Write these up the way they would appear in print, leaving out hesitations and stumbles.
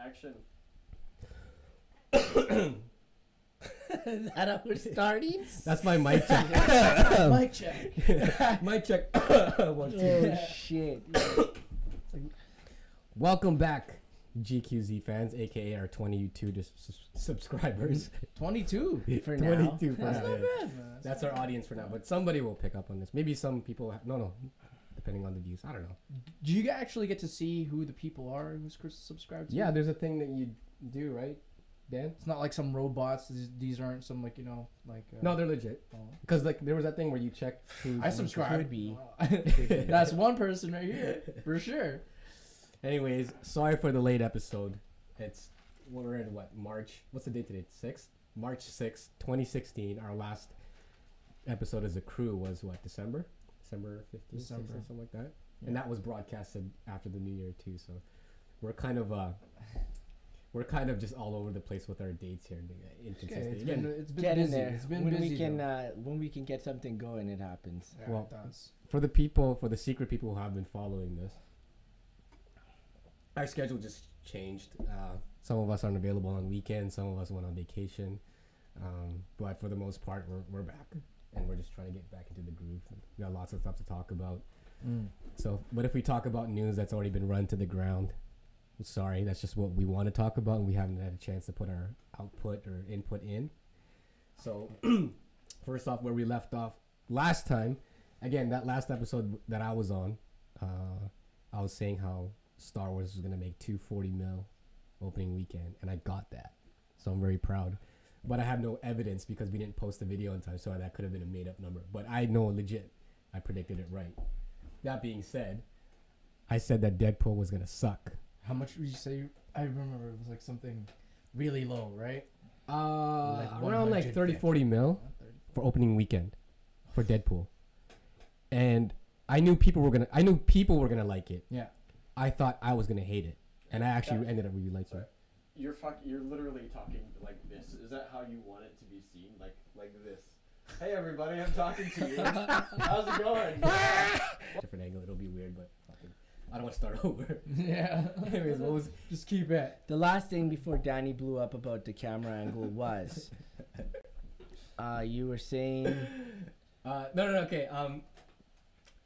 Action. Is that how we're starting? That's my mic check. Mic check. Mic check. One, two. Oh shit. Welcome back, GQZ fans, aka our 22 subscribers. 22 for now. 22 for That's now. not Yeah. bad, man. That's our audience for now, but somebody will pick up on this. Maybe some people. No, depending on the views. I don't know. Do you actually get to see who the people are who's subscribed to? Yeah, there's a thing that you do, right, Dan? It's not like some robots. These aren't some like No, they're legit. Oh. Because like there was that thing where you check who. I subscribe. Could be. That's one person right here for sure. Anyways, sorry for the late episode. We're in March? What's the date today? 6th? March 6th, 2016. Our last episode as a crew was December 15th, December. 16th, something like that. Yeah. And that was broadcasted after the New Year too. So we're kind of just all over the place with our dates here. Inconsistent. It's been Get busy. in there. It's been when busy. when we can get something going, it happens. Yeah, Well, it does. for the secret people who have been following this, our schedule just changed. Some of us aren't available on weekends. Some of us went on vacation. But for the most part, we're back. And we're just trying to get back into the groove. We got lots of stuff to talk about. So, but if we talk about news that's already been run to the ground, I'm sorry, that's just what we want to talk about, and we haven't had a chance to put our output or input in. So, first off, where we left off last time, again, that last episode that I was on, I was saying how Star Wars was going to make $240 million opening weekend, and I got that. So I'm very proud. But I have no evidence because we didn't post the video in time, so that could have been a made-up number. But I know legit, I predicted it right. That being said, I said that Deadpool was going to suck. How much would you say? I remember it was like something really low, right? Around like 30, 40 mil for opening weekend for Deadpool. And I knew people were going to like it. Yeah. I thought I was going to hate it. And I actually ended up really liking it. You're literally talking like this. Is that how you want it to be seen? Like this. Hey everybody, I'm talking to you. How's it going? Different angle, it'll be weird, but I don't want to start over. Yeah. Anyways, just keep it. The last thing before Danny blew up about the camera angle was, you were saying. No, okay.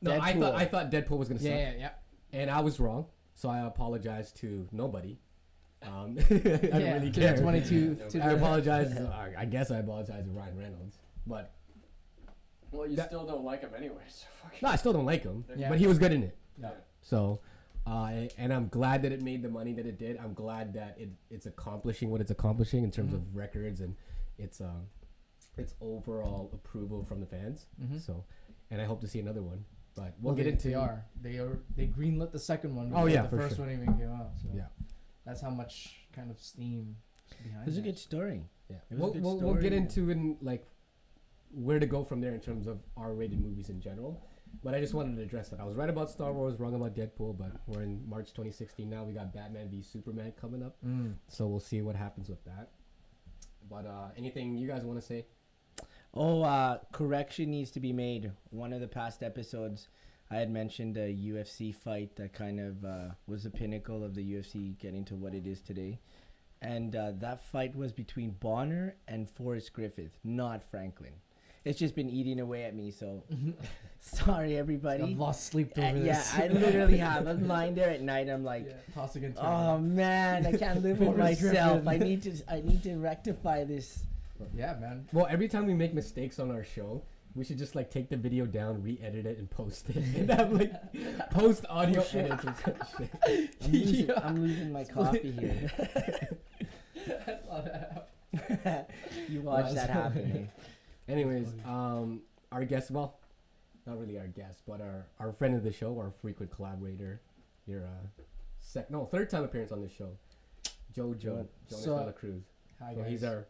No, I thought Deadpool was gonna suck. Yeah. And I was wrong, so I apologize to nobody. I don't really care. 22. I apologize. I guess I apologize to Ryan Reynolds, but Well, you still don't like him anyway, so fucking. no, I still don't like him. Yeah. But he was good in it. Yeah. So, and I'm glad that it made the money that it did. I'm glad that it's accomplishing what it's accomplishing in terms of records and its overall approval from the fans. So, and I hope to see another one. But we'll get into. They greenlit the second one. Oh, yeah, the for first sure. one even came out. So Yeah. That's how much kind of steam is behind It was a it. good story. Yeah, It was a good we'll get story. into where to go from there in terms of R-rated movies in general. But I just wanted to address that. I was right about Star Wars, wrong about Deadpool, but we're in March 2016 now. We got Batman v Superman coming up, so we'll see what happens with that. But anything you guys want to say? Correction needs to be made. One of the past episodes, I had mentioned a UFC fight that kind of was the pinnacle of the UFC getting to what it is today. And that fight was between Bonner and Forrest Griffith, not Franklin. It's just been eating away at me, so sorry, everybody. I've lost sleep over this. Yeah, I literally have. I'm lying there at night. I'm like, tossing and oh man, I can't live with Forrest myself. Griffith. I need to rectify this. Yeah, man. Well, every time we make mistakes on our show, we should just take the video down, re-edit it, and post it, and have post audio edits and shit. I'm losing my coffee here. I saw that. You watch that happen. Anyways, our guest, well, not really our guest, but our friend of the show, our frequent collaborator, your third time appearance on the show, Jonas De La Cruz. Hi, So guys.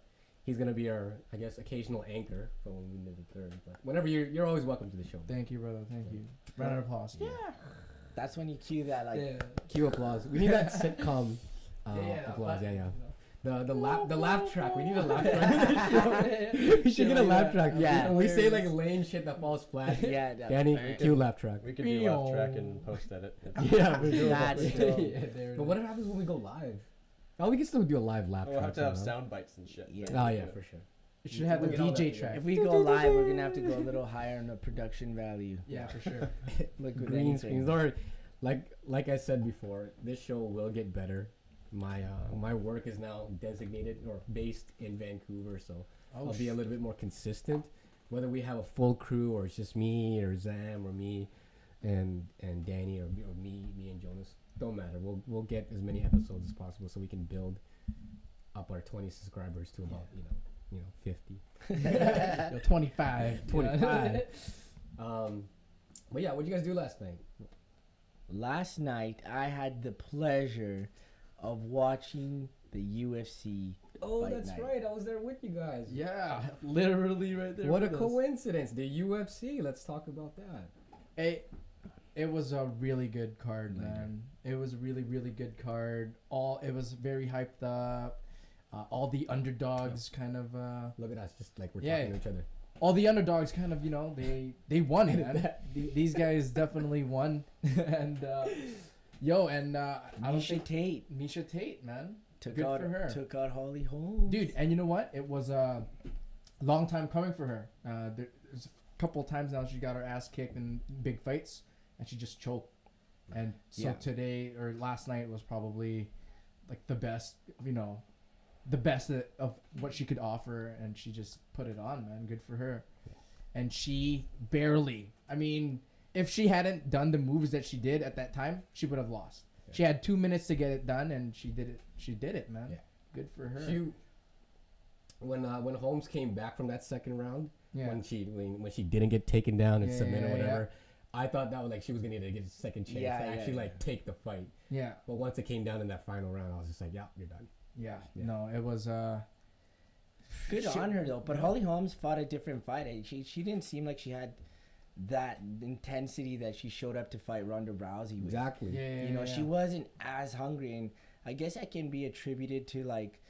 he's gonna be our, I guess, occasional anchor for when we did the third. But whenever you're always welcome to the show. Thank you, brother. Thank you. Round of applause. Yeah. That's when you cue that Cue applause. We need that sitcom applause. Yeah. The laugh track. We need a laugh track. We should get a laugh track. Yeah. We say lame shit that falls flat. Yeah. Danny, cue laugh track. We could do laugh track and post edit. Yeah, That's dope. But what happens when we go live? Oh, we can still do a live lap. We'll have to track, have you know? sound bites and shit. Yeah. Oh yeah, for sure. It should have the We'll get all that DJ together. track. If we go live, we're gonna have to go a little higher in the production value. Yeah, for sure. Look with Green anything. screens, or like I said before, this show will get better. My work is now designated or based in Vancouver, so I'll be a little bit more consistent. Whether we have a full crew or it's just me or Zam or me and Danny or me and Jonas, don't matter. We'll get as many episodes as possible so we can build up our 20 subscribers to about 50. 25. 25. But yeah, what did you guys do last night? Last night, I had the pleasure of watching the UFC. Oh, Fight that's night. right. I was there with you guys. Yeah, literally right there. What a with us. coincidence. The UFC. Let's talk about that. It was a really good card, Later. man. It was a really, really good card. It was very hyped up. All the underdogs kind of Look at us, just like we're Yeah. talking to each other. all the underdogs kind of, they won, man. These guys definitely won. And I don't Misha think Tate Misha Tate, man. took Good out for her. took out Holly Holmes. Dude, and you know what? It was a long time coming for her. There's a couple of times now she got her ass kicked in big fights, and she just choked. And so Yeah. today or last night was probably like the best, the best of what she could offer, and she just put it on, man. Good for her. And she barely. I mean, if she hadn't done the moves that she did at that time, she would have lost. Yeah. She had 2 minutes to get it done, and she did it. She did it, man. Yeah. Good for her. When Holmes came back from that second round, yeah. when she didn't get taken down and Yeah, submit or yeah, whatever, I thought that was like she was gonna get a second chance Yeah, to yeah, actually yeah. take the fight. Yeah. But once it came down in that final round, I was just like, yeah, you're done. Yeah. Yeah. No, it was Good shit. on her though. But Yeah. Holly Holmes fought a different fight. She didn't seem like she had that intensity that she showed up to fight Ronda Rousey with. Exactly. Yeah. She wasn't as hungry, and I guess that can be attributed to like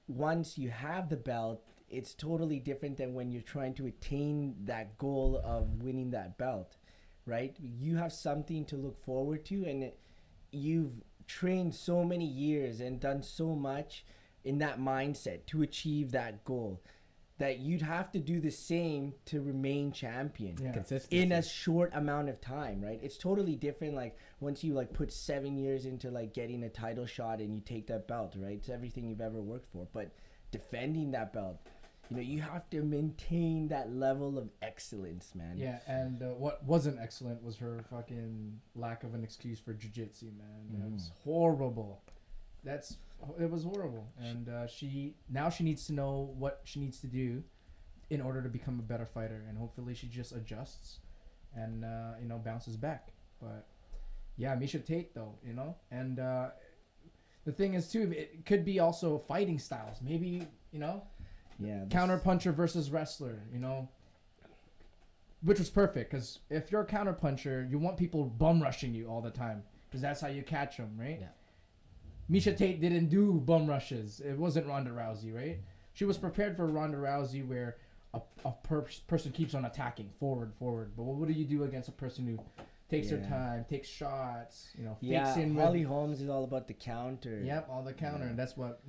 once you have the belt, it's totally different than when you're trying to attain that goal of winning that belt, right? You have something to look forward to, and you've trained so many years and done so much in that mindset to achieve that goal that you'd have to do the same to remain champion Yeah. Consistency. in a short amount of time, right? It's totally different. Like once you like put 7 years into like getting a title shot and you take that belt, right? It's everything you've ever worked for. But defending that belt, you have to maintain that level of excellence, man. Yeah, and what wasn't excellent was her fucking lack of an excuse for jiu-jitsu, man. It was horrible. It was horrible. And she needs to know what she needs to do in order to become a better fighter, and hopefully she just adjusts and bounces back. But yeah, Misha Tate though, and the thing is too, it could be also fighting styles. Maybe Yeah. counter puncher versus wrestler, which was perfect because if you're a counter puncher, you want people bum rushing you all the time because that's how you catch them, right? Yeah. Misha Tate didn't do bum rushes. It wasn't Ronda Rousey, right? She was prepared for Ronda Rousey where a person keeps on attacking forward. But what do you do against a person who takes their Yeah. time, takes shots, Yeah, fakes in Holly with... Holmes is all about the counter. Yep, all the counter. Yeah. And that's what,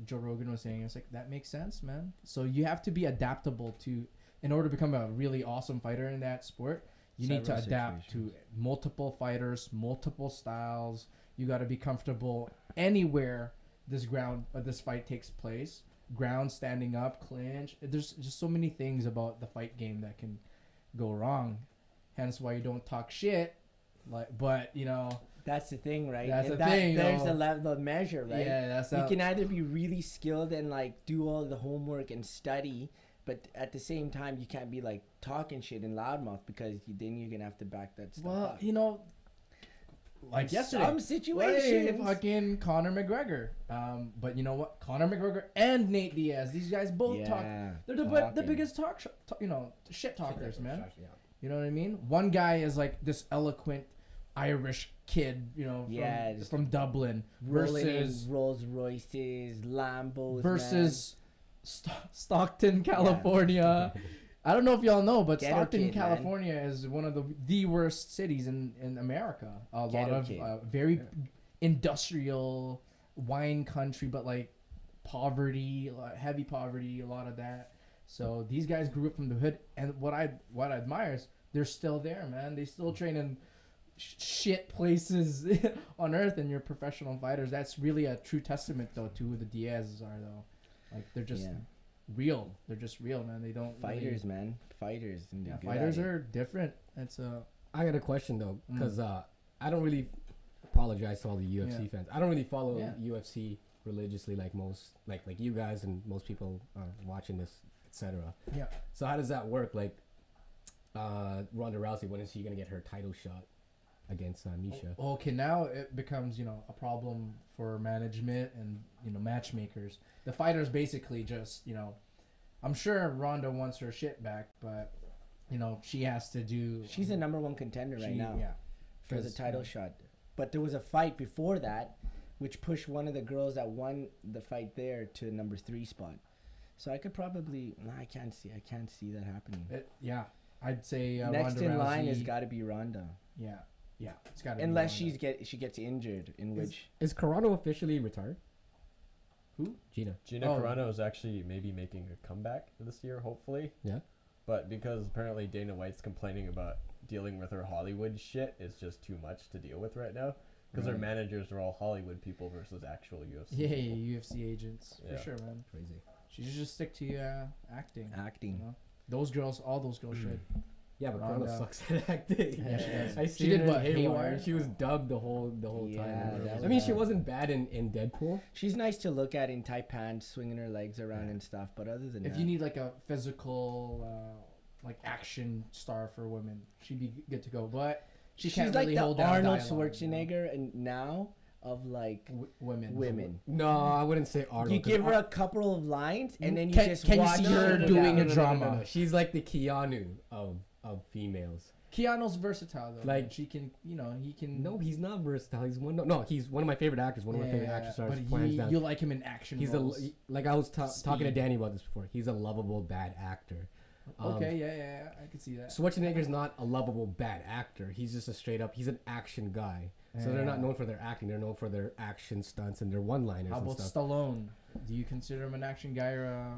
Joe Rogan was saying. It's like, that makes sense, man. So you have to be adaptable in order to become a really awesome fighter in that sport, you need to Several adapt to multiple fighters, multiple styles. You got to be comfortable anywhere this fight takes place. Ground, standing up, clinch. There's just so many things about the fight game that can go wrong. Hence why you don't talk shit. But That's the thing, right? That's And the thing, There's though. the level of measure, right? yeah, that's You how. can either be really skilled and like do all the homework and study, but at the same time you can't be like talking shit in loudmouth because then you're gonna have to back that stuff up. Like In yesterday. some situations. Fucking Conor McGregor. But you know what? Conor McGregor and Nate Diaz. These guys both talk. They're the talking. biggest shit talkers, man. Yeah. You know what I mean? One guy is like this eloquent Irish kid, Yes. from Dublin, Rolling in versus Rolls Royces, Lambos, versus Stockton, California. I don't know if y'all know, but Ghetto Stockton, kid, man. California is one of the worst cities in America. A lot Ghetto of kid. very industrial wine country, but like poverty, heavy poverty, a lot of that. So these guys grew up from the hood, and what I admire is they're still there, man. They still train in shit places on earth, and you're professional fighters. That's really a true testament, though, to who the Diaz's are, though. Like they're just real. They're just real, man. They don't fighters, man. Fighters. And fighters are different. It's I got a question though, because I don't really apologize to all the UFC fans. I don't really follow UFC religiously like most, like you guys and most people watching this, etc. Yeah. So how does that work? Like, Ronda Rousey, when is she gonna get her title shot against Misha? Okay, now it becomes a problem for management and matchmakers. The fighters basically just I'm sure Ronda wants her shit back, but she has to do. She's the number one contender right now. Yeah, for the title shot. But there was a fight before that, which pushed one of the girls that won the fight there to number 3 spot. So I could probably. No, I can't see that happening. I'd say next Ronda in Rousey, line has got to be Ronda. Yeah, it's got to. Unless she gets injured, is Carano officially retired? Who? Gina Carano is actually maybe making a comeback this year, hopefully. Yeah. But because apparently Dana White's complaining about dealing with her Hollywood shit is just too much to deal with right now. Because her managers are all Hollywood people versus actual UFC people. UFC agents. For sure, man. Crazy. She should just stick to acting. All those girls should. Yeah, but Carano sucks at acting. Yeah, she does. She did what? Haywire? She was dubbed the whole time. I mean, she wasn't bad in Deadpool. She's nice to look at in tight pants, swinging her legs around and stuff. But other than that, if you need like a physical, like action star for women, she'd be good to go. But she's can't like really the hold down Arnold dialogue, Schwarzenegger and now of like women. No, I wouldn't say Arnold. You give her a couple of lines and then you can just you watch see her doing a drama. No. She's like the Keanu of females. Keanu's versatile though. Like she can, he can. No, he's not versatile. He's one of my favorite actors. One of my favorite actors. But you like him in action. He's roles. like I was talking to Danny about this before. He's a lovable bad actor. Okay, I can see that. Schwarzenegger's not a lovable bad actor. He's just a straight up. He's an action guy. So they're not known for their acting. They're known for their action stunts and their one-liners. How about Stallone? Do you consider him an action guy or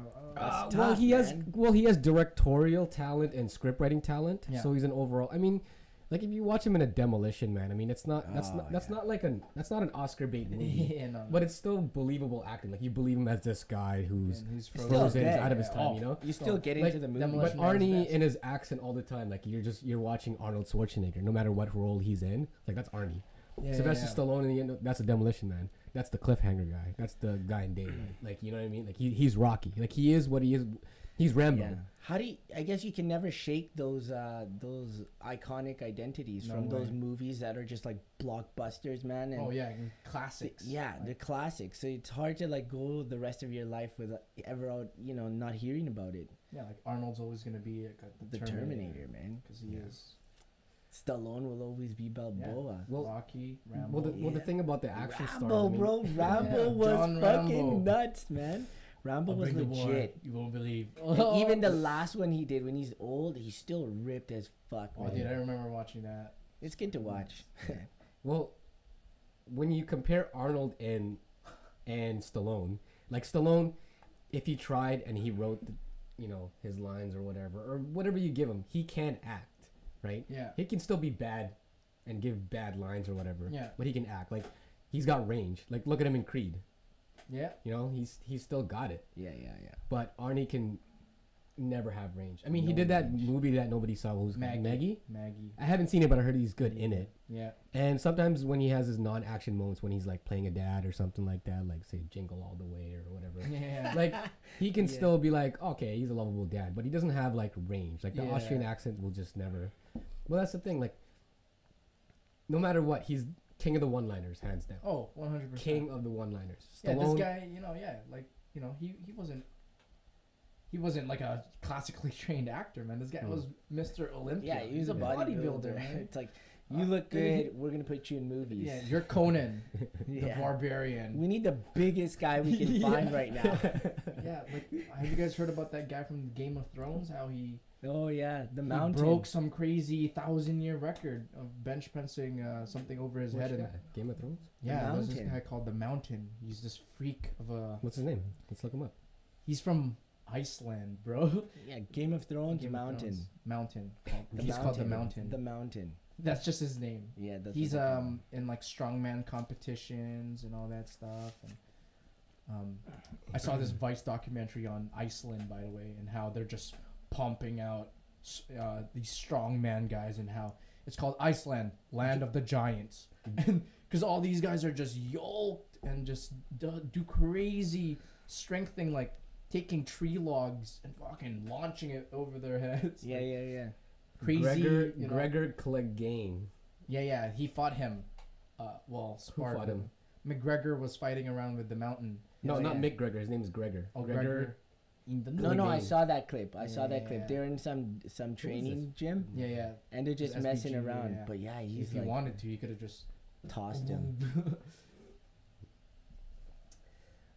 well, he has directorial talent and script writing talent. Yeah. So he's an overall. I mean, like if you watch him in a Demolition Man, I mean, that's not an Oscar bait movie. But it's still believable acting. Like you believe him as this guy who's frozen out of his time. You still get into the movie. But Arnie in his accent all the time, like you're watching Arnold Schwarzenegger, no matter what role he's in. Like that's Arnie. Sylvester Stallone in the end, that's a Demolition Man. That's the cliffhanger guy. That's the guy in Daylight. Like you know what I mean? Like he's Rocky. Like he is what he is. He's Rambo. Yeah. How do you, I guess you can never shake those iconic identities from those movies that are just like blockbusters, man. And classics. They're classics. So it's hard to like go the rest of your life with ever not hearing about it. Yeah, like Arnold's always gonna be the Terminator, man, because he is. Stallone will always be Balboa. Well, Rocky, Rambo. Well, the thing about the action star, Rambo was fucking nuts, man. Rambo was legit. You won't believe. And even the last one he did when he's old, he's still ripped as fuck. Oh, dude, I remember watching that. It's good to watch. Well, when you compare Arnold and Stallone, like Stallone, if he tried and he wrote, his lines or whatever you give him, he can act. Right? Yeah. He can still be bad and give bad lines or whatever. Yeah. But he can act. Like, he's got range. Like, look at him in Creed. Yeah. He's still got it. Yeah. But Arnie can never have range. I mean, he did that movie that nobody saw. What was it? Maggie? I haven't seen it, but I heard he's good in it. Yeah. And sometimes when he has his non-action moments, when he's like playing a dad or something like that, like say Jingle All the Way or whatever. Yeah. Like he can still be like, okay, he's a lovable dad, but he doesn't have like range. Like the Austrian accent will just never. Well, that's the thing. Like, no matter what, he's king of the one-liners, hands down. Oh, 100%. King of the one-liners. Stallone, this guy, he wasn't like a classically trained actor, man. This guy was Mr. Olympia. Yeah, he was a bodybuilder, man. It's like, you look good, we're going to put you in movies. Yeah, you're Conan, the barbarian. We need the biggest guy we can find right now. Yeah, like, have you guys heard about that guy from Game of Thrones? How he Oh yeah, the He mountain. broke some crazy 1,000-year record of bench pressing something over his Which head. guy? And Game of Thrones? yeah, there's this Mountain. guy called the Mountain. He's this freak of a. What's his name? Let's look him up. He's from Iceland, bro. Yeah, Game of Thrones. Game of mountain. Thrones. Mountain. The He's called the Mountain. Mountain. The mountain. That's just his name. Yeah, that's. He's what they call him. in like strongman competitions and all that stuff. And I saw this Vice documentary on Iceland, by the way, and how they're just pumping out these strongman guys, and how it's called Iceland, land of the giants, and because all these guys are just yoked and just do crazy strength thing, like taking tree logs and fucking launching it over their heads. Yeah, like, yeah, yeah. crazy. Gregor, you know? Gregor Clegane. Yeah, he fought him. Well, Who fought sparred him? McGregor was fighting around with the Mountain. No, Yeah, not yeah. Mick Gregor. His name is Gregor. Oh, Gregor. Gregor. No, I Clegane. saw that clip. I saw that clip. Yeah. They're in some training gym, Yeah. and they're just It's messing SBG, around. yeah. But yeah, he's If he like wanted to, he could have just tossed him.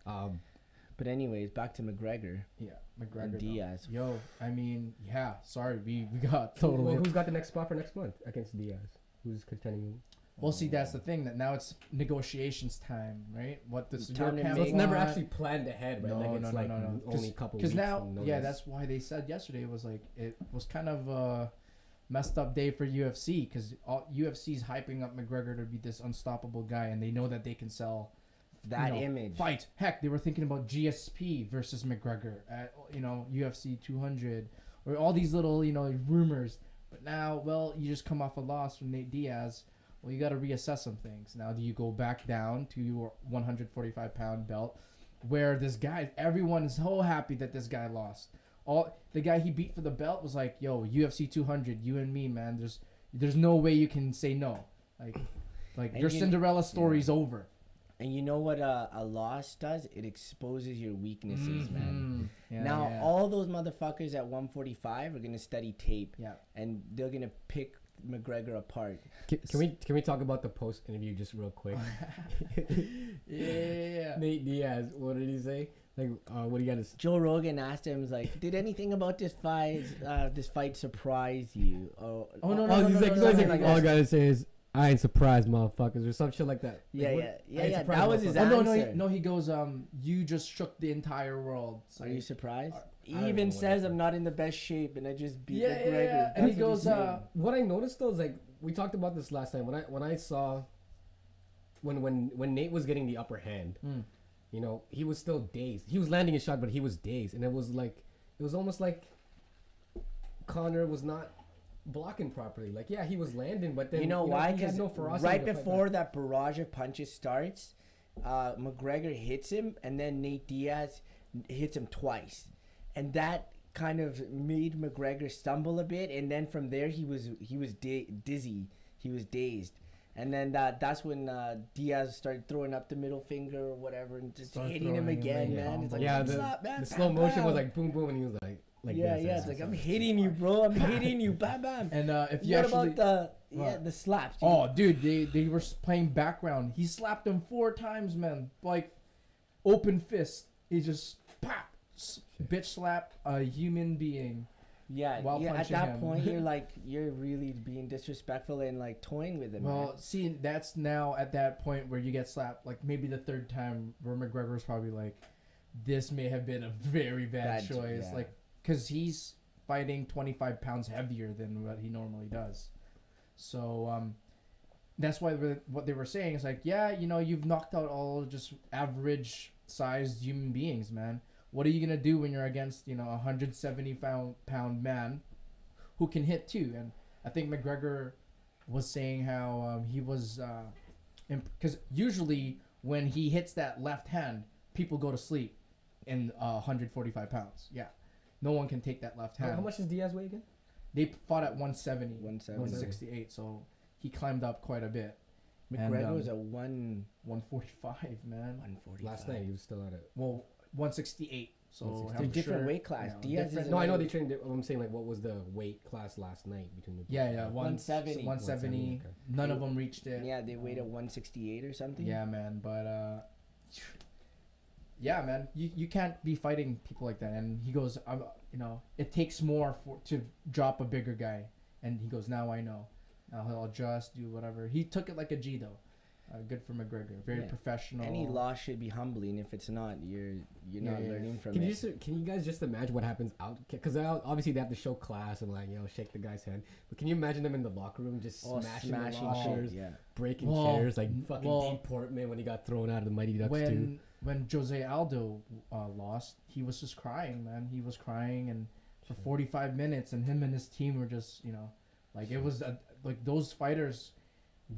But anyways, back to McGregor Yeah, and McGregor. though. Diaz. Yo, I mean, yeah. Sorry, we got Well, totally. who's got the next spot for next month against Diaz? Who's contending? Well, see, that's the thing. That now it's negotiations time, right? What this Time to camp So it's make- never want- actually planned ahead, right? No, like it's no, no. only a couple Because weeks. now, from yeah, notice. that's why they said yesterday was like it was kind of a messed up day for UFC, because UFC's hyping up McGregor to be this unstoppable guy, and they know that they can sell That you know, image. fight. Heck, they were thinking about GSP versus McGregor at UFC 200, or all these little rumors. But now, well, you just come off a loss from Nate Diaz. Well, you got to reassess some things. Now, do you go back down to your 145-pound belt, where this guy, everyone is so happy that this guy lost. All the guy he beat for the belt was like, "Yo, UFC 200, you and me, man. There's no way you can say no. Like And your you- Cinderella story's over." And you know what a loss does? It exposes your weaknesses, man. Yeah, Now yeah. all those motherfuckers at 145 are gonna study tape, Yeah. and they're gonna pick McGregor apart. Can we talk about the post interview just real quick? Yeah. Nate Diaz, what did he say? Like, what do you got to? Joe Rogan asked him, like, did anything about this fight surprise you? No, he's like, no, all no, I gotta say is, I ain't surprised, motherfuckers, or some shit like that. Yeah, Like, yeah, what- yeah, I ain't yeah. surprised, That was his motherfuckers. answer. No, he goes, you just shook the entire world. So Are you surprised? I He don't even know what says he I'm not in the best shape, and I just beat Yeah, McGregor. yeah. And he That's what goes, saying. What I noticed though is like we talked about this last time when I saw when Nate was getting the upper hand, he was still dazed. He was landing his shot, but he was dazed, and it was almost like Connor was not blocking properly. Like, yeah, he was landing, but then You know why? he had Because no ferocity right to fight before back. that barrage of punches starts, McGregor hits him, and then Nate Diaz hits him twice, and that kind of made McGregor stumble a bit. And then from there, he was dizzy, he was dazed, and then that's when Diaz started throwing up the middle finger or whatever, and just Started hitting him throwing him again, in, man. It's like, yeah, "Slap, man, the bam, slow motion bam." was like boom boom, and he was like Yeah, this, yeah. It's like, I'm hitting you, bro. I'm hitting you, bam, bam. And if you What actually, about What? the slaps? oh, dude, they were playing background. He slapped him 4 times, man. Like open fist. He just pop, bitch slap a human being. Yeah, while yeah. At punching that him. point, you're really being disrespectful and like toying with him. Well, man. see, that's now at that point where you get slapped. Like maybe the 3rd time, where McGregor's probably like, this may have been a very bad choice. yeah. Like, because he's fighting 25 pounds heavier than what he normally does. So that's why what they were saying is like, yeah, you've knocked out all just average sized human beings, man. What are you gonna do when you're against a 170 pound man who can hit too? And I think McGregor was saying how he was because usually when he hits that left hand, people go to sleep in 145 pounds. Yeah, no one can take that left hand. How much does Diaz weigh again? They fought at 170, 170. 168, so he climbed up quite a bit. McGregor and, was a 145, man. 145. Last night he was still at it. Well, 168. So 168. They're I'm different sure, weight class. you know, Diaz different- is No, I know they trained. I'm saying like, what was the weight class last night between the? Yeah, 170. 170. Okay. None of them reached it. Yeah, they weighed at 168 or something. Yeah, man. But yeah, man, you can't be fighting people like that. And he goes, it takes more to drop a bigger guy. And he goes, now I know. Now he'll adjust, do whatever. He took it like a G though. Good for McGregor. Very professional. Any loss should be humbling. If it's not, you're not learning from it. Can you guys just imagine what happens out? Because obviously they have to show class and like shake the guy's hand. But can you imagine them in the locker room just smashing lockers, breaking chairs, like fucking Dean Portman when he got thrown out of the Mighty Ducks too. When Jose Aldo lost, he was just crying, man. He was crying and for 45 minutes, and him and his team were just like it was like those fighters.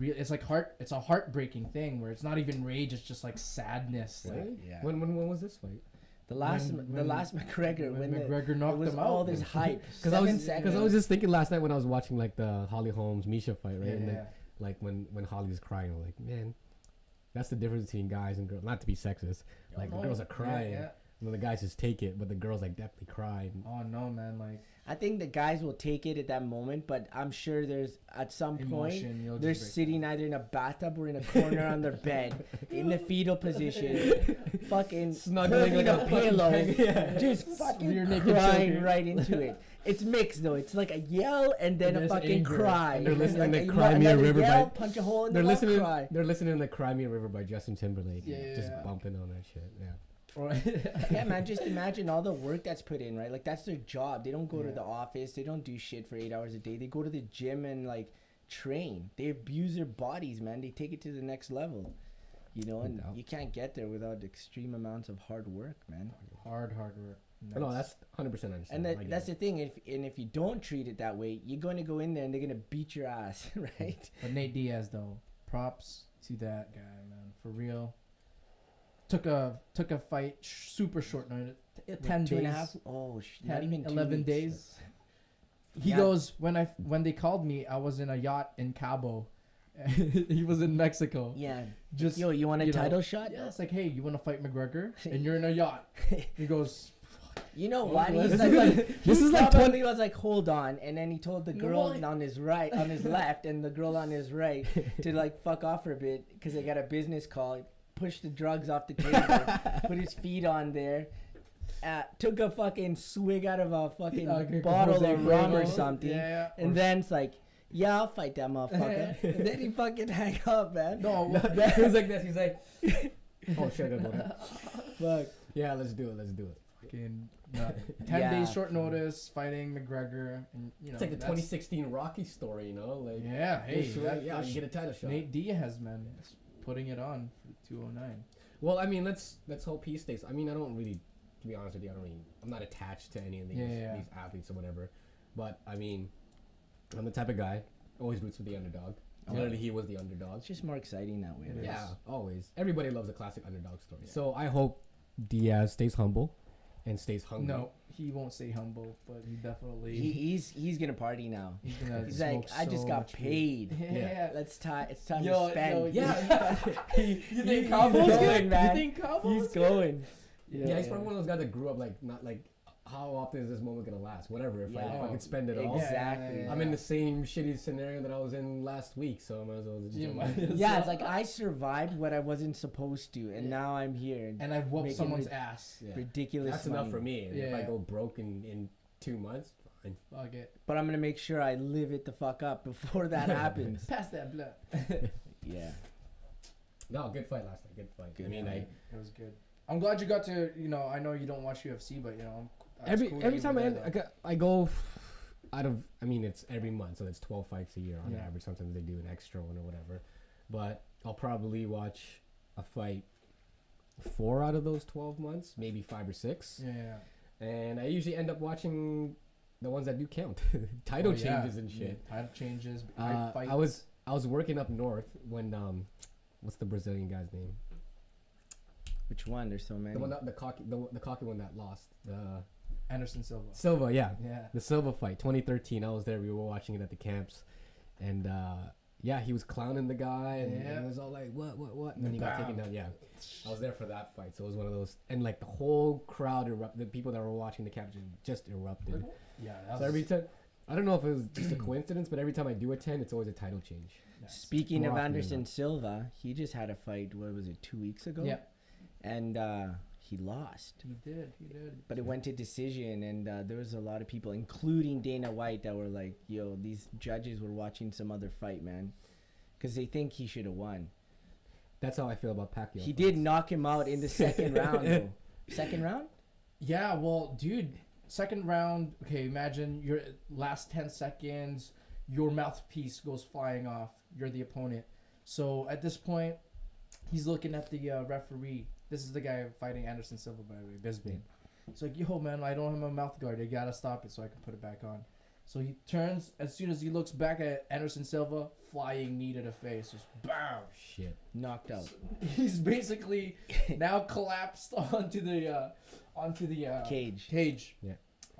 It's like it's a heartbreaking thing where it's not even rage, it's just like sadness. Really? Like, yeah. When was this fight? The last McGregor when McGregor knocked him out. All this hype. Because I was just thinking last night when I was watching like the Holly Holmes Misha fight, right? And then, like when Holly was crying, I'm like, man, that's the difference between guys and girls. Not to be sexist, like the girls are crying. And the guys just take it, but the girls like definitely cry. Oh no, man! Like I think the guys will take it at that moment, but I'm sure there's at some point they're sitting either in a bathtub or in a corner on their bed in the fetal position, fucking snuggling like a pillow, just fucking crying right into it. It's mixed though. It's like a yell and then a fucking anger. Cry. And they're listening to Cry Me a River by punch a hole in they're the listening. Cry. They're listening to Cry Me a River by Justin Timberlake. Just bumping on that shit. Yeah. Yeah, man, just imagine all the work that's put in, right? Like that's their job. They don't go to the office. They don't do shit for 8 hours a day. They go to the gym and like train. They abuse their bodies, man. They take it to the next level, and you can't get there without extreme amounts of hard work, man. Hard work. No, that's 100% understand. And that's the thing. If you don't treat it that way, you're going to go in there and they're going to beat your ass, right? But Nate Diaz, though, props to that guy, man. For real. Took a fight super short notice, 10 2 days. and a half. Oh, 10, not even 11 weeks. days. He goes, when they called me, I was in a yacht in Cabo. He was in Mexico. Yeah. Just you want a title shot? Yeah. It's like, hey, you want to fight McGregor? And you're in a yacht. He goes. You know what? He's like this is like totally was like, hold on, and then he told the girl on his left, and the girl on his right to like fuck off for a bit because they got a business call. Pushed the drugs off the table, put his feet on there, took a fucking swig out of a fucking bottle of rum or something, and then it's like, yeah, I'll fight that motherfucker. And then he fucking hang up, man. No, he was like this. He's like, oh shit, fuck. Yeah, let's do it. Fucking 10 days short notice, fighting McGregor, and it's like the 2016 Rocky story, like hey, you get a title shot. Nate Diaz, man. Putting it on for 209. Well, I mean, let's hope he stays. I mean, I don't really, to be honest with you, I'm not attached to any of these athletes or whatever. But I mean, I'm the type of guy always roots for the underdog. Clearly, he was the underdog. It's just more exciting that way. Yeah, always. Everybody loves a classic underdog story. Yeah. So I hope Diaz stays humble and stays hungry. No, he won't stay humble, but he definitely he's gonna party now. He's like, I just got paid. Yeah. It's time to spend. You think Cabo's going, man? You think Cabo's He's going. Yeah, he's probably one of those guys that grew up like not like how often is this moment gonna last? Whatever. If I could spend it all. Exactly. I'm in the same shitty scenario that I was in last week, so I might as well just it's like I survived what I wasn't supposed to, and now I'm here. And I've whooped someone's ass. Ridiculous. That's enough for me. And if I go broke in 2 months, fine. Fuck it. But I'm gonna make sure I live it the fuck up before that happens. Pass that blood. Yeah. No, good fight last night. Good fight. It was good. I'm glad you got to. I know you don't watch UFC, but every time I go out of, it's every month, so it's 12 fights a year on average. Sometimes they do an extra one or whatever, but I'll probably watch a fight 4 out of those 12 months, maybe 5 or 6. And I usually end up watching the ones that do count. Title changes and shit. Title changes. I was working up north when what's the Brazilian guy's name? Which one? There's so many. The one the cocky one that lost. Anderson Silva. Silva, yeah. The Silva fight, 2013. I was there. We were watching it at the camps, and he was clowning the guy, and it was all like, what? And then he got taken down. Yeah, I was there for that fight, so it was one of those. And like the whole crowd erupted. The people that were watching the camps just erupted. Yeah. So every time, I don't know if it was just a coincidence, but every time I do attend, it's always a title change. Speaking of Anderson Silva, he just had a fight. What was it? 2 weeks ago. Yeah. And he lost. He did. But it went to decision, and there was a lot of people, including Dana White, that were like, yo, these judges were watching some other fight, man. Because they think he should have won. That's how I feel about Pacquiao. He did knock him out in the second round, though. Second round? Yeah, well, dude, second round, okay, imagine your last 10 seconds, your mouthpiece goes flying off. You're the opponent. So at this point, he's looking at the referee. This is the guy fighting Anderson Silva, by the way, Bisbee. He's like, yo, man, I don't have my mouth guard. You got to stop it so I can put it back on. So he turns. As soon as he looks back at Anderson Silva, flying knee to the face. Just BAM! Shit. Knocked out. So he's basically now collapsed onto the Cage. Yeah.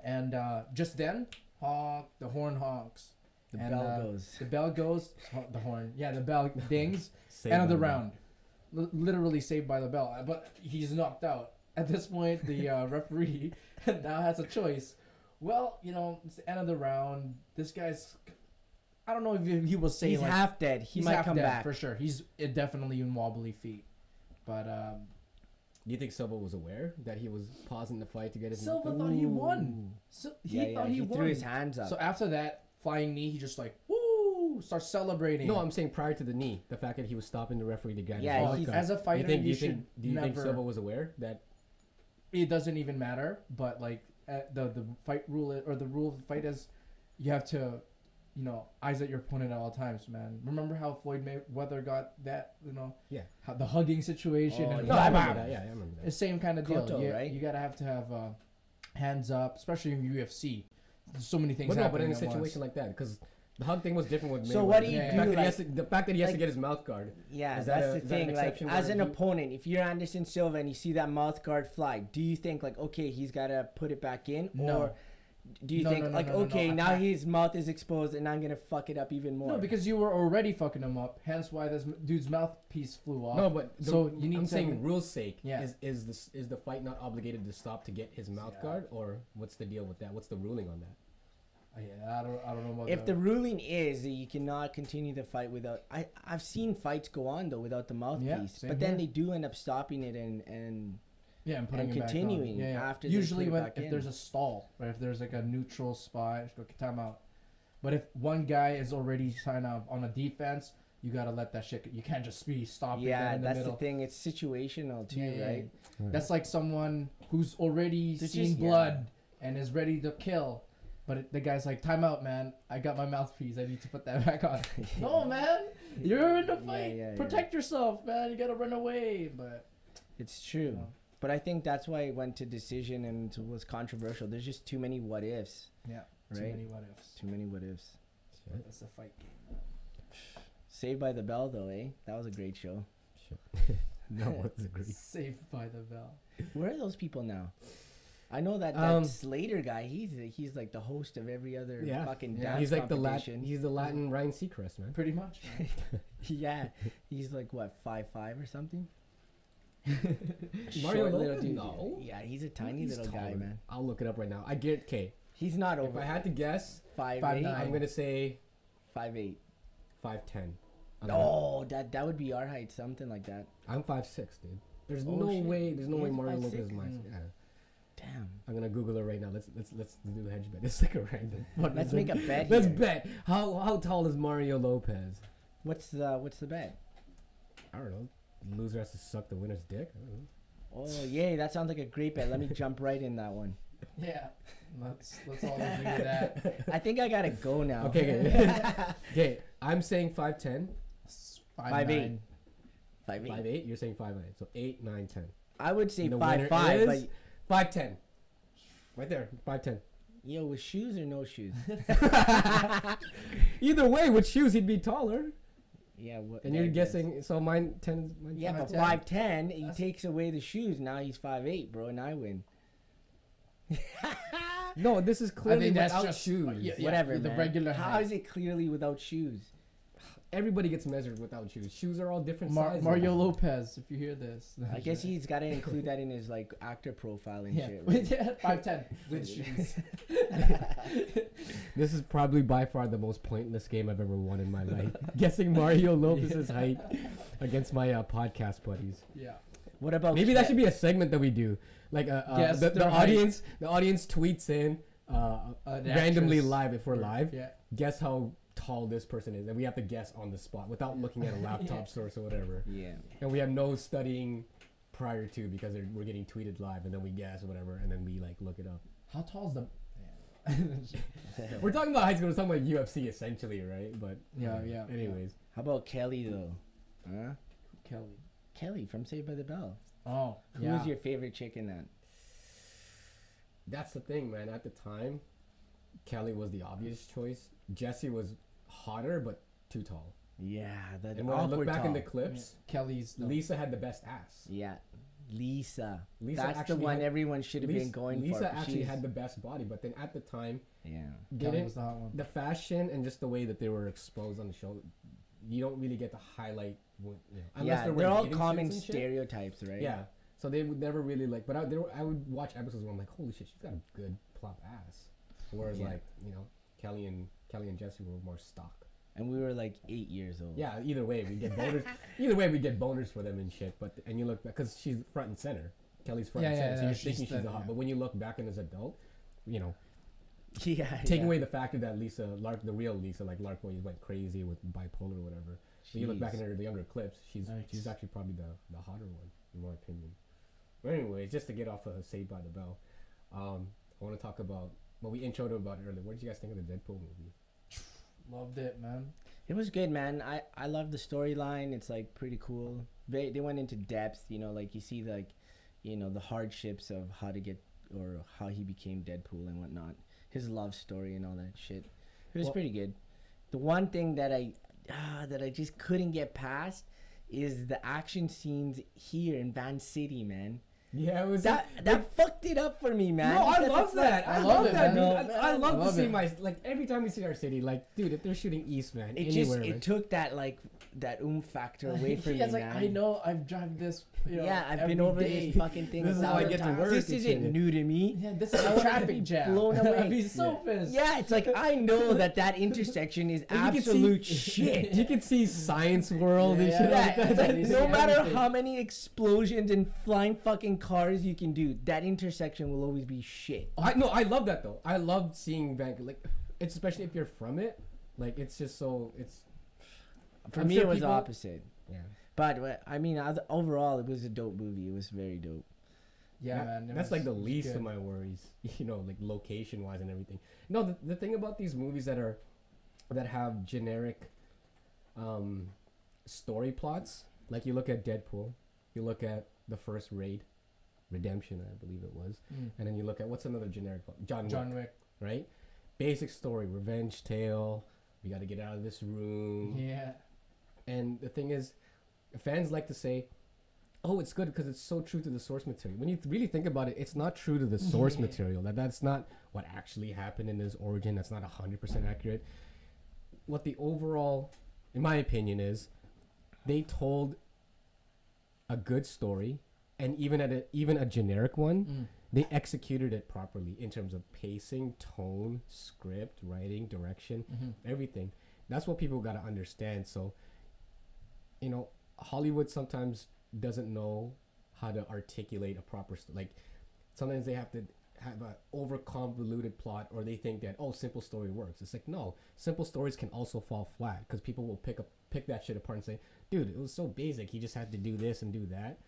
And just then, honk, the horn honks. The And, bell goes. The bell goes. The horn. Yeah, the bell dings. Saved End of by the the round. Literally saved by the bell. But he's knocked out. At this point, the referee now has a choice. Well, you know, it's the end of the round. This guy's... I don't know if he was saying He's like... half dead. He might come back. For sure. He's definitely in wobbly feet. But... Do you think Silva was aware that he was pausing the fight to get his... Silva thought he won. So he thought he won. threw his hands up. So after that flying knee, he just like, woo, starts celebrating. No, I'm saying prior to the knee, the fact that he was stopping the referee to get Yeah, his he's- vodka. as a fighter, do you should think never... Silva was aware that... It doesn't even matter, but like the fight rule or the rule of the fight is you have to, you know, eyes at your opponent at all times, man. Remember how Floyd Mayweather got that, you know? Yeah. How, the hugging situation. Oh, and No, I remember bam! that. Yeah, I remember The that. same kind of deal. Cotto, right? You gotta have to have hands up, especially in UFC. There's so many things But no, but happening in a at once. situation like that, because the hug thing was different with Mayweather. So what do you Yeah. do? The fact that he has to like- get his mouth guard. Yeah, Is that that's a- the is that an thing. Like, exception as where an you- opponent, if you're Anderson Silva and you see that mouth guard fly, do you think like, okay, he's gotta put it back in, No. or do you No, think no, no, like, no, no, okay, no, I now can't. his mouth is exposed and I'm gonna fuck it up even more? No, because you were already fucking him up. Hence why this dude's mouthpiece flew off. No, but So you need I'm to- saying rules sake. Yeah. Is the fight not obligated to stop to get his mouth Yeah. guard, or what's the deal with that? What's the ruling on that? Yeah, I don't know about if the ruling is that you cannot continue the fight without, I've seen fights go on though without the mouthpiece, same but then here. they do end up stopping it and yeah, and putting and it back on. continuing Yeah, yeah. after they Usually put it when back if in. there's a stall, right? If there's like a neutral spot, just go time out. But if one guy is already kind of on a defense, you gotta let that shit. You can't just be stopping that yeah, in the that's middle. the thing. It's situational too, Yeah, yeah, right? yeah. That's like someone who's already There's seen just- yeah. blood and is ready to kill. But the guy's like, time out, man. I got my mouthpiece. I need to put that back on. No, man. You're in the Yeah, fight. yeah, Protect yourself, man. You gotta run away. But It's true. know. But I think that's why it went to decision and it was controversial. There's just too many what ifs, yeah, too right? many what ifs. Too many what ifs. Shit. That's a fight game. Saved by the Bell, though, eh? That was a great show. No, it's agreed. Saved by the bell. Where are those people now? I know that Slater guy. He's like the host of every other fucking dance He's like competition. He's the Latin Ryan Seacrest, man. Pretty much. Man. Yeah, he's like what 5'5" or something. Mario Short little Lopez? dude. No. Yeah, he's a tiny He's little guy, taller. man. I'll look it up right now. I get okay. He's not If over. I had to guess, 5'8", 5'9". I'm gonna say 5'8". 5'10". Oh, that would be our height, something like that. I'm 5'6", dude. There's Oh, no shit. way. There's no way He's Mario 5'6"? Lopez is my. Mm. Yeah. Damn. I'm gonna Google it right now. Let's do the hedge bet. It's like a random. Let's make a bet. Let's here. bet. How tall is Mario Lopez? What's the bet? I don't know. The loser has to suck the winner's dick. I don't know. Oh, yay! That sounds like a great bet. Let me jump right in that one. Yeah. Let's all agree with that. I think I gotta go now. Okay. Okay. I'm saying 5'10". 5'8". 5'8". 5'8". You're saying 5'9". So 8, 9, 10. I would say And the winner 5'5", but is 5'10". Right there. 5'10". yo, with shoes or no shoes? Either way, with shoes he'd be taller. Yeah. What? And you're guessing. So mine 10. Mine Yeah, but 5'10". 5'10", he That's- takes away the shoes. Now he's 5'8", bro, and I win. No, this is clearly that's without just- shoes. yeah. Whatever, the man. regular How height. is it clearly without shoes? Everybody gets measured without shoes. Shoes are all different sizes. Mario Lopez, if you hear this. I guess he's got to include that in his like actor profile and Yeah. shit. Right? Yeah, 5'10" with shoes. This is probably by far the most pointless game I've ever won in my life. Guessing Mario Lopez's height against my podcast buddies. Yeah. What about Maybe that should be a segment that we do. Like Guess the their audience tweets in randomly actress. live if we're live. Yeah. Guess how tall this person is, and we have to guess on the spot without looking at a laptop source or whatever. Yeah. And we have no studying prior to because we're getting tweeted live, and then we guess or whatever, and then we like look it up. How tall is the? We're talking about high school. We're talking about UFC essentially, right? But Yeah. Anyways, How about Kelly though? Huh? Kelly. Kelly from Saved by the Bell. Oh, Who was your favorite chick in that? that's the thing, man. At the time, Kelly was the obvious choice. Jessie was hotter but too tall. Yeah, that And when I look awkward back in tall. the clips, Kelly's the, Lisa had the best ass. Yeah, Lisa. Lisa That's the actually one had- everyone should have been going for. Lisa 'cause actually she's- had the best body, but then at the time, Yeah. Kelly didn't was the hot one. the fashion and just the way that they were exposed on the show, you don't really get to highlight. Unless Yeah, wearing they're all bathing common suits and shit. stereotypes, right? Yeah, so they would never really like. But I would watch episodes where I'm like, holy shit, she's got a good plump ass. Whereas Yeah. like Kelly and Jesse were more stock. And we were like 8 years old. Yeah, either way we get boners. Either way we get boners for them and shit. But and you look back because she's front and center. Kelly's front and center. So you're thinking she's the hot. yeah. But when you look back in as adult, Yeah. taking away the factor that Lisa, the real Lisa, like Larkboy, went crazy with bipolar or whatever. So you look back in the younger clips, she's actually probably the hotter one, in my opinion. But anyway, just to get off of Saved by the Bell, I want to talk about what we introed about earlier. What did you guys think of the Deadpool movie? Loved it, man. It was good, man. I love the storyline. It's like pretty cool. They went into depth, like you see the hardships of how to get or how he became Deadpool and whatnot. His love story and all that shit. It was pretty good. The one thing that I just couldn't get past is the action scenes here in Van City, man. Yeah, it was That fucked it up for me, man. No, I because love it's that. like- I love that, dude. man. I love to love see it. like every time we see our city, like, dude, if they're shooting east, man, It anywhere, just man. took that that factor away from me, He's like, man. I know I've driven this. Yeah, I've every been over day. this fucking thing. This is how I get to work This and isn't shit. new to me. Yeah, this is I a wanted to traffic be jam. blown away. I'd be so pissed. Yeah, it's like I know that intersection is And you can absolute see- shit. You can see Science World and Yeah, shit yeah. like It's that. like, You no see matter everything. how many explosions and flying fucking cars you can do, that intersection will always be shit. I love that though. I love seeing Vancouver, like, it's especially if you're from it. Like, it's just so For I'm me, sure it was people- opposite. yeah. But I mean, overall, it was a dope movie. It was very dope. Yeah, That- man. That's like the least good. of my worries, like location wise and everything. No, the thing about these movies that have generic story plots, like you look at Deadpool, you look at the first Raid, Redemption, I believe it was, and then you look at what's another generic plot? John Wick, right? Basic story, revenge tale. We got to get out of this room. Yeah. And the thing is, fans like to say, oh, it's good because it's so true to the source material. When you really think about it, it's not true to the source material. That's not what actually happened in his origin. That's not 100% accurate. What the overall, in my opinion, is they told a good story, and even a generic one, they executed it properly in terms of pacing, tone, script, writing, direction, everything. That's what people got to understand. So, Hollywood sometimes doesn't know how to articulate a proper like sometimes they have to have an over convoluted plot, or they think that simple story works. It's like, no, simple stories can also fall flat because people will pick that shit apart and say, dude, it was so basic, he just had to do this and do that.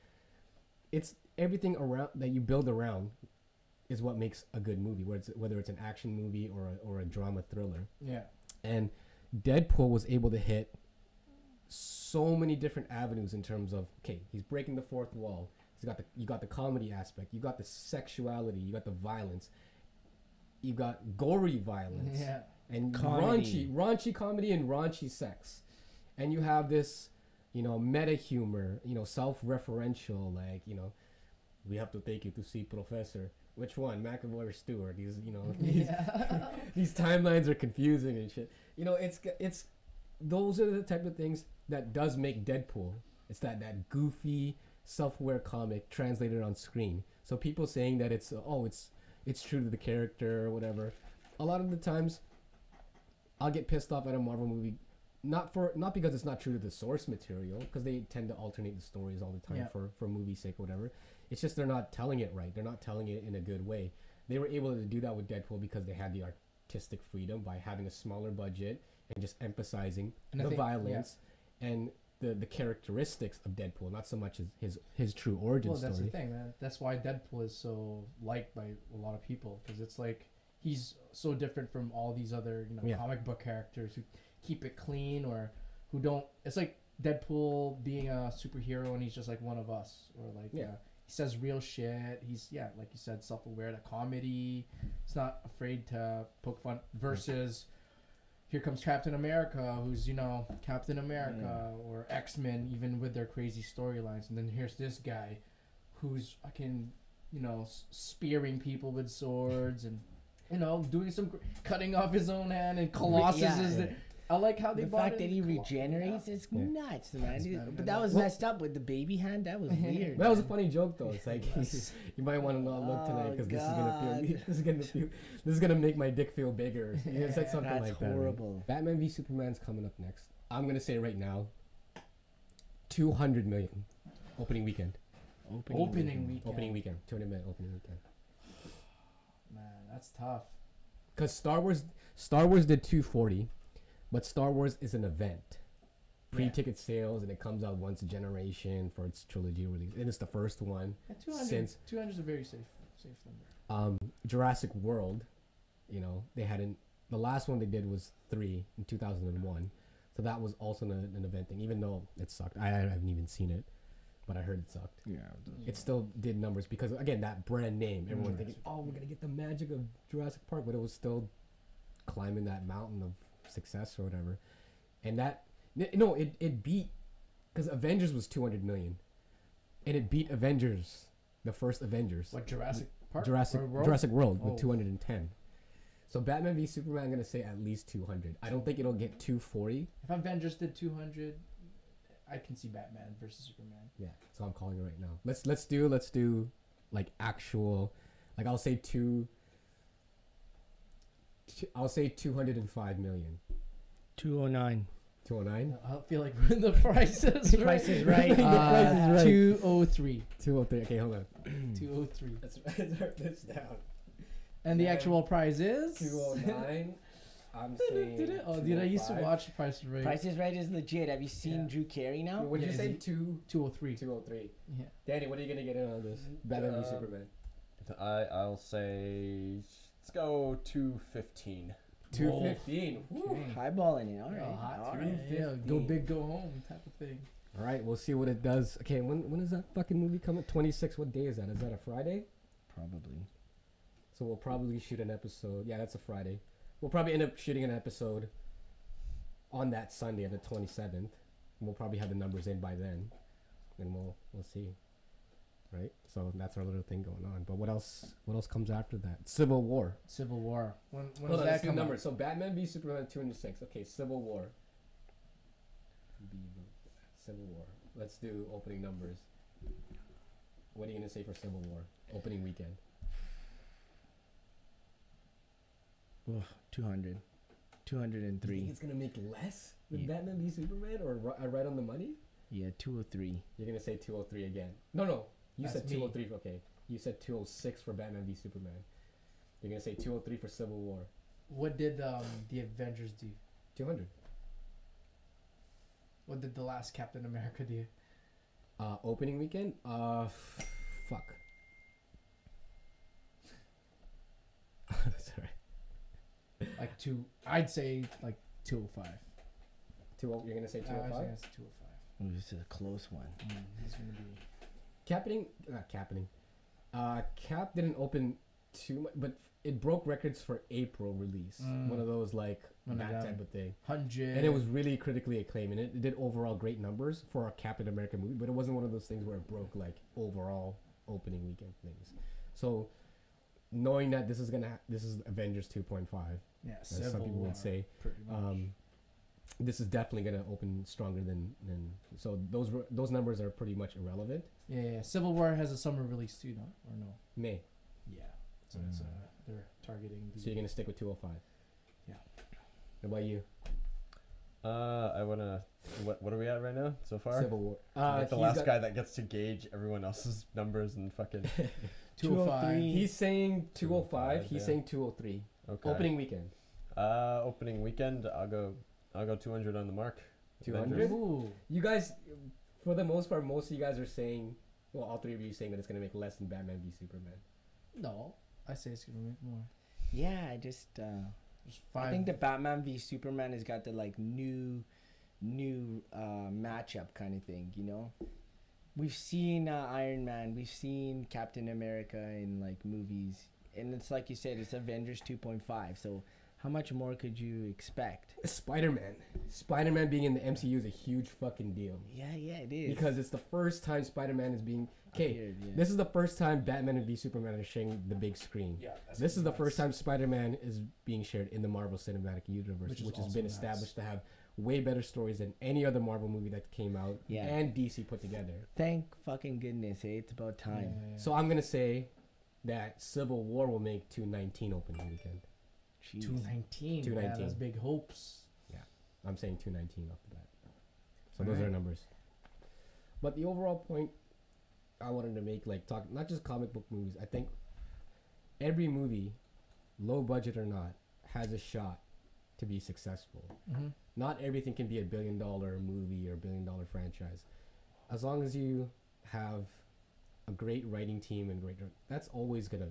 It's everything around that you build around is what makes a good movie, whether it's an action movie or a drama thriller. Yeah. And Deadpool was able to hit so many different avenues in terms of, okay, he's breaking the fourth wall. You got the comedy aspect, you got the sexuality, you got the violence, you got gory violence, and Comedy. raunchy comedy and raunchy sex, and you have this, meta humor, self-referential, like, we have to take you to see Professor. Which one, McAvoy or Stewart? These timelines are confusing and shit. It's those are the type of things that does make Deadpool. It's that goofy, self-aware comic translated on screen. So people saying that it's true to the character or whatever. A lot of the times, I'll get pissed off at a Marvel movie, not because it's not true to the source material, because they tend to alternate the stories all the time Yeah. for movie's sake or whatever. It's just they're not telling it right. They're not telling it in a good way. They were able to do that with Deadpool because they had the artistic freedom by having a smaller budget and just emphasizing And I the think- violence and the characteristics of Deadpool, not so much as his true origin Well, that's story. the thing, man. That's why Deadpool is so liked by a lot of people, because it's like he's so different from all these other Yeah. comic book characters who keep it clean or who don't. It's like Deadpool being a superhero and he's just like one of us, or like Yeah. he says real shit. He's like you said, self-aware, the comedy. He's not afraid to poke fun. Versus here comes Captain America, who's Captain America or X-Men, even with their crazy storylines. And then here's this guy who's fucking spearing people with swords and doing some cutting off his own hand, and Colossus is there. I like how they The brought fact that he regenerates is Yeah. nuts, man. man. But that was messed up with the baby hand. That was weird. That was a man. funny joke though. It's like you might want to not look tonight because this is God. this is gonna make my dick feel bigger. You said something That's like that. Right? horrible. Batman v Superman's coming up next. I'm gonna say right now, 200 million opening weekend. Opening weekend. Opening weekend. 200 million opening weekend. Man, that's tough. Because Star Wars did 240, but Star Wars is an event. Pre-ticket sales, and it comes out once a generation for its trilogy release, and it's the first one. Yeah, 200. Since- 200 is a very safe number. Jurassic World, they hadn't. The last one they did was 3 in 2001, so that was also an event thing. Even though it sucked, I haven't even seen it, but I heard it sucked. Yeah. It still did numbers because again that brand name, everyone Jurassic thinking, oh, we're gonna get the magic of Jurassic Park, but it was still climbing that mountain of success or whatever, and that it beat, because Avengers was 200 million, and it beat Avengers, the first Avengers. What, Jurassic Park? Jurassic Or World? Jurassic World Oh. with 210. So Batman v Superman, I'm gonna say at least 200. I don't think it'll get 240. If Avengers did 200, I can see Batman versus Superman. Yeah, so I'm calling it right now. Let's do like actual, like I'll say 205 million. 209. 209. I feel like we're in the prices. Right? Price is right. The price is right. 203. 203. Okay, hold on. 203. Let's write this down. And the Yeah. actual prize is 209. I'm saying. Did it? Oh, dude, I used to 205. watch Price is Right. Price is right is legit. Have you seen Yeah. Drew Carey now? Would you Yeah, say is he- 203? 203. Yeah. Danny, what are you gonna get in on this? Batman v Um, Superman. I'll say let's go 215. 215. Okay. Highballing it. All right. Oh, hot All too. right. Yeah, go big, go home type of thing. All right, we'll see what it does. Okay, when is that fucking movie coming? 26. What day is that? Is that a Friday? Probably. So we'll probably shoot an episode. Yeah, that's a Friday. We'll probably end up shooting an episode on that Sunday of the 27th. And we'll probably have the numbers in by then, and we'll see. Right. So that's our little thing going on. But what else? What else comes after that? Civil War. Civil War. When Hold does on, that let's do come numbers. out? So Batman v Superman 206. Okay, Civil War. Civil War. Let's do opening numbers. What are you gonna say for Civil War opening weekend? 200. You think 203. it's gonna make less than Yeah. Batman v Superman, or right on the money? Yeah, 203. You're gonna say 203 again? No. You That's said me. 203. Okay, you said 206 for Batman v Superman. You're gonna say 203 for Civil War. What did the Avengers do? 200. What did the last Captain America do? Opening weekend. Fuck. Sorry. Like I'd say like 205. You're gonna say I was 205. gonna say 205. Ooh, this is a close one. He's gonna be. Cap didn't open too much, but it broke records for April release. One of those like One of that them. type of thing. 100. And it was really critically acclaimed, and it did overall great numbers for a Captain America movie, but it wasn't one of those things where it broke like overall opening weekend things. So knowing that this is Avengers 2.5, yeah. as Civil some people War, would say, pretty much. this is definitely gonna open stronger than so those numbers are pretty much irrelevant. Yeah. Civil War has a summer release too, no? Or no? May. Yeah. So it's they're targeting. So you're gonna stick with 205. Yeah. What about you? I wanna. What are we at right now so far? Civil War. Like the last guy that gets to gauge everyone else's numbers and fucking. 205. He's saying 205. He's yeah. saying 203. Okay. Opening weekend. Opening weekend. I'll go 200 on the mark. 200. Ooh. You guys, for the most part, most of you guys are saying, well, all three of you are saying that it's gonna make less than Batman v Superman. No, I say it's gonna make more. Yeah, I just There's I 5. think the Batman v Superman has got the like new matchup kind of thing, you know. We've seen Iron Man, we've seen Captain America in like movies, and it's like you said, it's Avengers 2.5. So how much more could you expect? Spider-Man being in the MCU is a huge fucking deal. Yeah, it is. Because it's the first time Spider-Man is being... Okay, Appeared, yeah. this is the first time Batman v Superman are sharing the big screen. Yeah, This is the first time Spider-Man is being shared in the Marvel Cinematic Universe, Which is which has also been nice. established to have way better stories than any other Marvel movie that came out Yeah. and DC put together. Thank fucking goodness, it's about time. So I'm going to say that Civil War will make 219 opening weekend. Jeez. 219. 219. Man, that's big hopes. I'm saying 219 off the bat. So All those right. are numbers. But the overall point I wanted to make, like, talk not just comic book movies. I think every movie, low budget or not, has a shot to be successful. Mm-hmm. Not everything can be a $1 billion movie or $1 billion franchise. As long as you have a great writing team and that's always gonna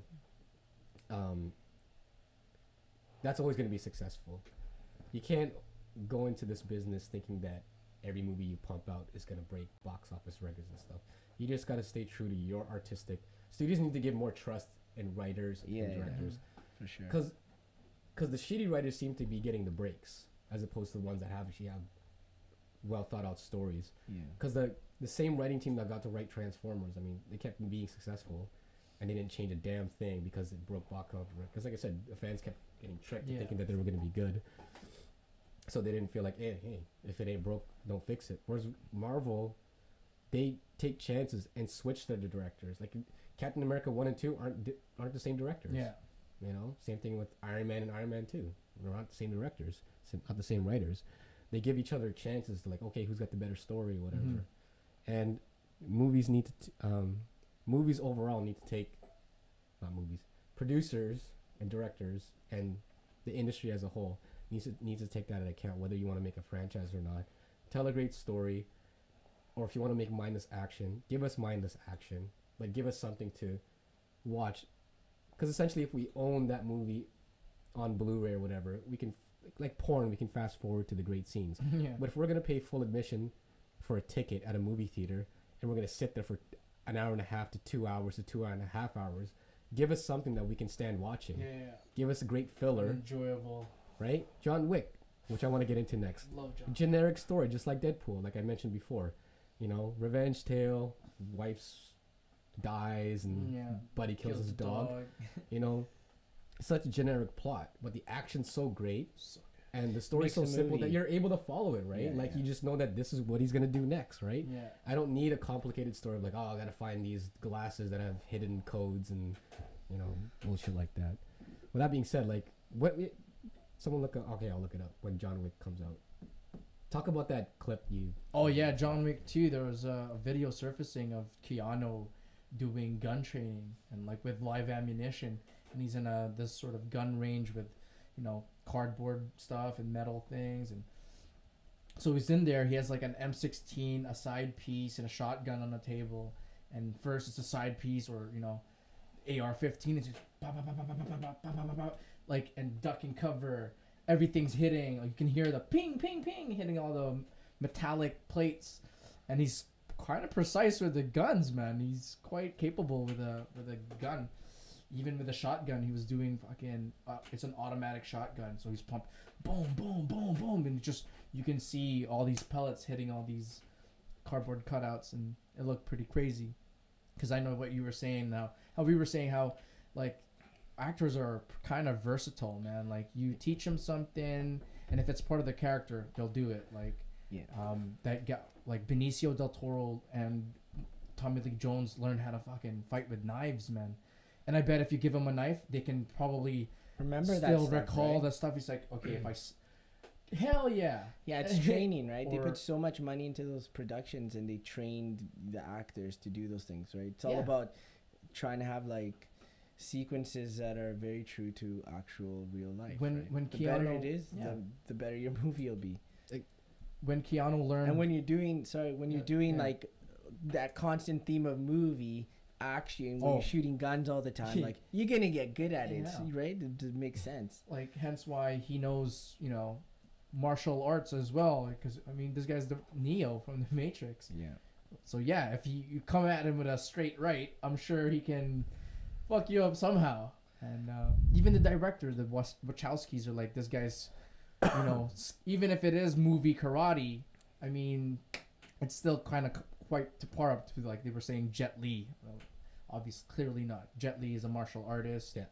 be successful. You can't go into this business thinking that every movie you pump out is gonna break box office records and stuff. You just gotta stay true to your artistic. Studios need to give more trust in writers and directors, for sure. because the shitty writers seem to be getting the breaks as opposed to the ones that actually have well thought out stories. Yeah. Because the same writing team that got to write Transformers, I mean, they kept being successful, and they didn't change a damn thing because it broke box office. Because like I said, the fans kept getting tricked Yeah. thinking that they were going to be good, so they didn't feel like, hey, if it ain't broke, don't fix it. Whereas Marvel, they take chances and switch their directors. Like Captain America 1 and 2 aren't the same directors. Yeah. You know, same thing with Iron Man and Iron Man 2. They're not the same directors, not the same writers. They give each other chances to like, okay, who's got the better story, whatever. Mm-hmm. And movies need to, movies overall need to take, producers and directors and the industry as a whole needs to take that into account, whether you want to make a franchise or not. Tell a great story, or if you want to make mindless action, give us mindless action. Like, give us something to watch. Because essentially, if we own that movie on Blu-ray or whatever, we can, like porn, we can fast forward to the great scenes. Yeah. But if we're going to pay full admission for a ticket at a movie theater, and we're going to sit there for an hour and a half to 2 hours to 2.5 hours, give us something that we can stand watching. Yeah. Give us a great filler, Enjoyable. right? John Wick, which I want to get into next. Love John. Generic story, just like Deadpool, like I mentioned before. You know, revenge tale, wife's dies, and Yeah. buddy kills his the dog. You know, such a generic plot, but the action's so great, So and the story's so Makes the simple that movie- you're able to follow it, right? Yeah, Like yeah. you just know that this is what he's gonna do next, right? Yeah. I don't need a complicated story of like, oh, I gotta find these glasses that have hidden codes and, you know, bullshit like that. With that being said, like, someone look up, okay, I'll look it up when John Wick comes out. Talk about that clip you. Oh yeah, John Wick 2. There was a video surfacing of Keanu doing gun training and like with live ammunition, and he's in this sort of gun range with, you know, cardboard stuff and metal things, and so he's in there. He has like an M16, a side piece, and a shotgun on the table. And first it's a side piece, or you know, AR-15. It's just bah, bah, bah, bah, bah, bah, bah, bah, bah, bah, bah, like, and duck and cover. Everything's hitting. Like, you can hear the ping, ping, ping hitting all the metallic plates, and he's kind of precise with the guns, man. He's quite capable with a gun. Even with a shotgun, he was doing fucking. It's an automatic shotgun, so he's pumped, boom, boom, boom, boom, and just you can see all these pellets hitting all these cardboard cutouts, and it looked pretty crazy. Because I know what you were saying now. How we were saying how, like, actors are kind of versatile, man. Like, you teach them something, and if it's part of the character, they'll do it. Like, Yeah. That guy, like Benicio del Toro and Tommy Lee Jones learned how to fucking fight with knives, man. And I bet if you give them a knife, they can probably Remember that still stuff, recall right? the stuff. He's like, okay, if Hell yeah. Yeah, it's training, right? They Or- put so much money into those productions, and they trained the actors to do those things, right? It's all Yeah. about trying to have like sequences that are very true to actual real life. When- right? when the better Keanu- it is, yeah. the better your movie will be. When Keanu learned, And when you're doing, Yeah. like that constant theme of movie action, when Oh. you're shooting guns all the time, like you're gonna get good at it, Yeah. right? It makes sense. like, hence why he knows, you know, martial arts as well. Because I mean, this guy's the Neo from the Matrix. Yeah. So yeah, if you come at him with a straight right, I'm sure he can fuck you up somehow. And even the director, the Wachowskis, are like, this guy's, you know, even if it is movie karate, I mean, it's still kind of quite to par up to, like they were saying, Jet Li. Well, obviously, clearly not. Jet Li is a martial artist. Yeah.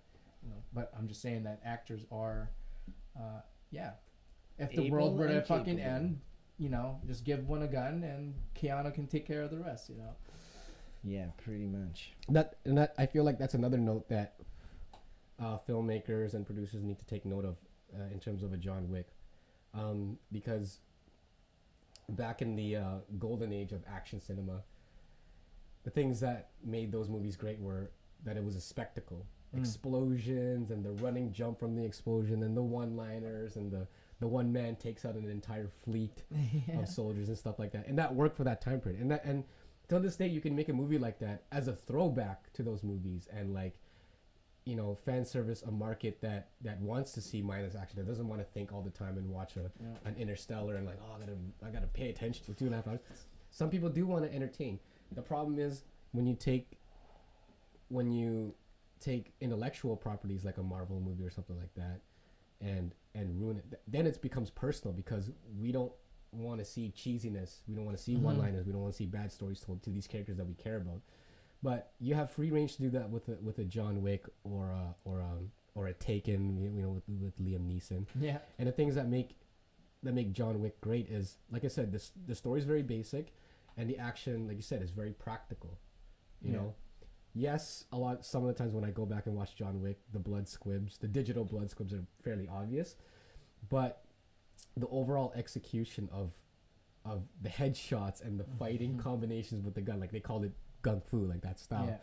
You know, but I'm just saying that actors are, yeah. If the Able world were to and fucking capable. end, you know, just give one a gun and Keanu can take care of the rest, you know. Yeah, pretty much. That I feel like that's another note that filmmakers and producers need to take note of in terms of a John Wick, because back in the golden age of action cinema, the things that made those movies great were that it was a spectacle. Explosions and the running jump from the explosion and the one-liners and the one man takes out an entire fleet of soldiers and stuff like that, and that worked for that time period. And till this day, you can make a movie like that as a throwback to those movies, and like, you know, fan service a market that wants to see mindless action, that doesn't want to think all the time and watch an Interstellar and like, oh, I gotta pay attention for 2.5 hours. Some people do want to entertain. The problem is when you take intellectual properties like a Marvel movie or something like that and ruin it, then it becomes personal, because we don't want to see cheesiness, we don't want to see one-liners, we don't want to see bad stories told to these characters that we care about. But you have free range to do that with a John Wick or a Taken, you know, with Liam Neeson. Yeah. And the things that make John Wick great is, like I said, the story is very basic, and the action, like you said, is very practical. You know, yes, some of the times when I go back and watch John Wick, the blood squibs, the digital blood squibs are fairly obvious, but the overall execution of the headshots and the fighting combinations with the gun, like they called it gung fu, like that style,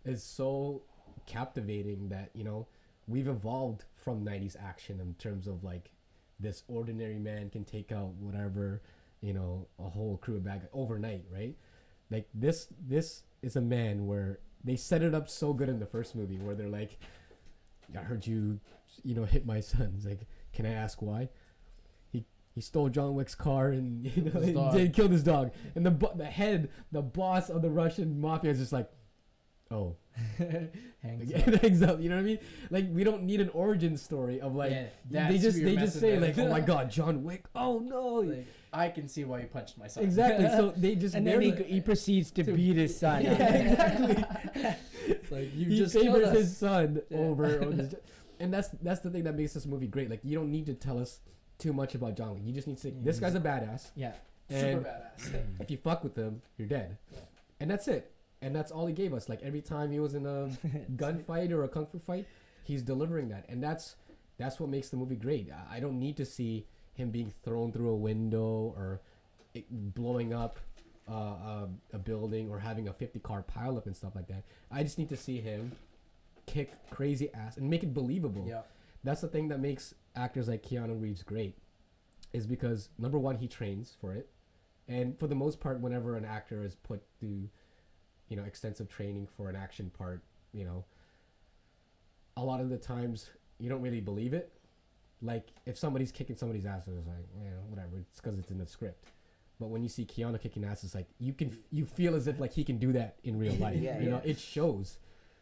is so captivating that, you know, we've evolved from 90s action in terms of like this ordinary man can take out whatever, you know, a whole crew of bad guys overnight, right? Like this is a man where they set it up so good in the first movie where they're like, I heard you know, hit my son. It's like, can I ask why? He stole John Wick's car and, you know, he killed his dog. And the boss of the Russian mafia is just like, oh, hangs up. You know what I mean? Like, we don't need an origin story of like, they just say like, oh my God, John Wick. Oh no. Like, I can see why you punched my son. Exactly. So they just, and then he proceeds to beat his son. Yeah, exactly. It's like, you He just killed favors us. his son over his, and that's the thing that makes this movie great. Like, you don't need to tell us too much about John Wick. You just need to say, this guy's a badass. Yeah. And Super badass. if you fuck with him, you're dead. And that's it. And that's all he gave us. Like, every time he was in a gunfight or a kung fu fight, he's delivering that. And that's what makes the movie great. I don't need to see him being thrown through a window or blowing up a building or having a 50-car pileup and stuff like that. I just need to see him kick crazy ass and make it believable. Yeah. That's the thing that makes actors like Keanu Reeves great, is because, number one, he trains for it. And for the most part, whenever an actor is put through, you know, extensive training for an action part, you know, a lot of the times you don't really believe it. Like, if somebody's kicking somebody's ass, it's like, whatever, it's because it's in the script. But when you see Keanu kicking ass, it's like, you feel as if like he can do that in real life. You know, it shows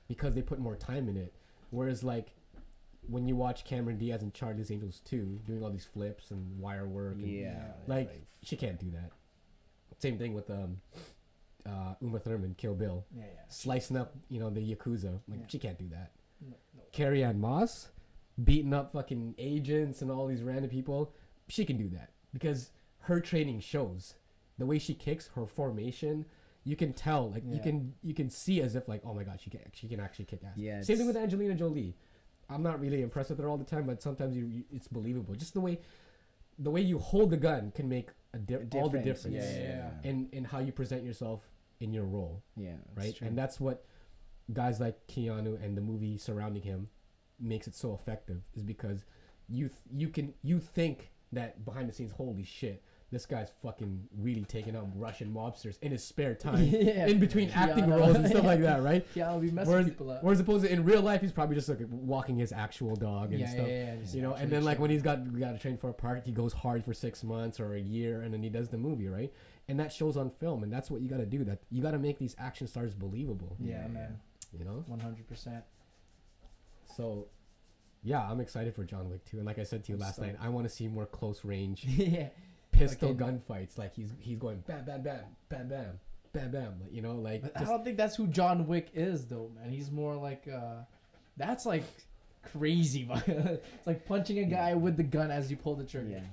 because they put more time in it. Whereas like, when you watch Cameron Diaz in Charlie's Angels 2 doing all these flips and wire work, and like she can't do that. Same thing with Uma Thurman, Kill Bill, slicing up, you know, the Yakuza. Like, she can't do that. No. Carrie Ann Moss beating up fucking agents and all these random people, she can do that because her training shows. The way she kicks, her formation, you can tell, like, you can see as if like, oh my God, she can actually kick ass. Same thing with Angelina Jolie. I'm not really impressed with her all the time, but sometimes it's believable. Just the way the way you hold the gun can make all the difference Yeah. in how you present yourself in your role. Yeah. Right. And that's what guys like Keanu and the movie surrounding him makes it so effective, is because you think that behind the scenes, holy shit, this guy's fucking really taking out Russian mobsters in his spare time, in between acting roles and stuff like that, right? Yeah, I'll be messing people up. Whereas opposed to in real life, he's probably just like walking his actual dog and stuff. You know, and then like when he's got to train for a part, he goes hard for 6 months or a year, and then he does the movie, right? And that shows on film, and that's what you got to do. That you got to make these action stars believable. Yeah, man. You know, 100%. So, yeah, I'm excited for John Wick 2. And like I said to you last night, I want to see more close range pistol gunfights. Like he's going bam, bam, bam, bam, bam, bam, bam. Like, you know, like. I don't think that's who John Wick is, though, man. He's more like, that's like crazy. It's like punching a guy with the gun as you pull the trigger. Yeah.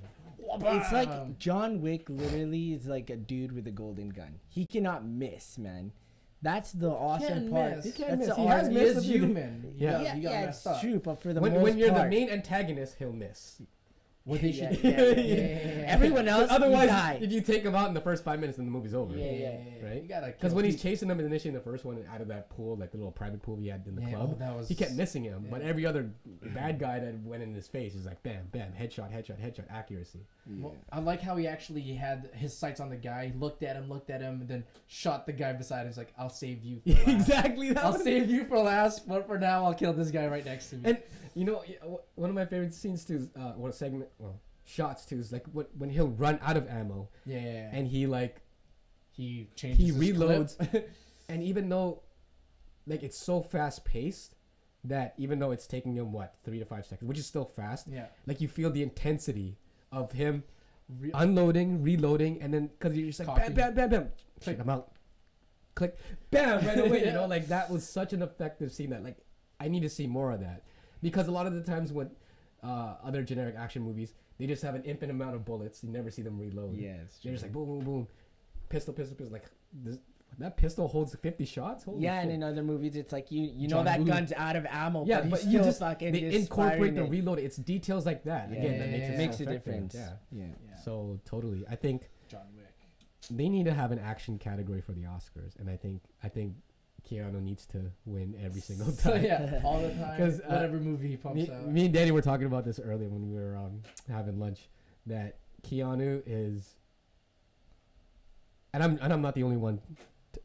It's like John Wick literally is like a dude with a golden gun. He cannot miss, man. That's the awesome part. He can't miss. He is human. Yeah, it's true. But for the when most you're part, the main antagonist, he'll miss. What they should. Everyone else, otherwise, die. if you take him out in the first 5 minutes, then the movie's over. Right? Because when he's chasing them initially in the first one out of that pool, like the little private pool he had in the club, he kept missing him. But every other bad guy that went in his face is like bam, bam, headshot, accuracy. Well, I like how he actually had his sights on the guy. He looked at him, and then shot the guy beside him. He's like, "I'll save you for last. Exactly. I'll save you for last, but for now, I'll kill this guy right next to me." And you know, one of my favorite scenes too, shots too, is like when he'll run out of ammo. And he changes. He reloads, and even though, like, it's so fast paced that even though it's taking him 3 to 5 seconds, which is still fast. Like you feel the intensity of him unloading, reloading, and then because you're just like bam, bam, bam, bam, click, I'm out, click, bam, right away. You know, like that was such an effective scene that like I need to see more of that, because a lot of the times when other generic action movies, they just have an infinite amount of bullets. You never see them reload. Yeah, it's true. They're just like boom, boom, boom, pistol. Like that pistol holds 50 shots. Holy shit. And in other movies, it's like you know that gun's out of ammo. Yeah, but you just fucking they incorporate the reload. It's details like that. Yeah, Again, that makes a so difference. Yeah. So totally, I think John Wick. They need to have an action category for the Oscars, and I think Keanu needs to win every single time. All the time. Because whatever movie he pumps out. Me and Danny were talking about this earlier when we were having lunch, that Keanu is, and I'm not the only one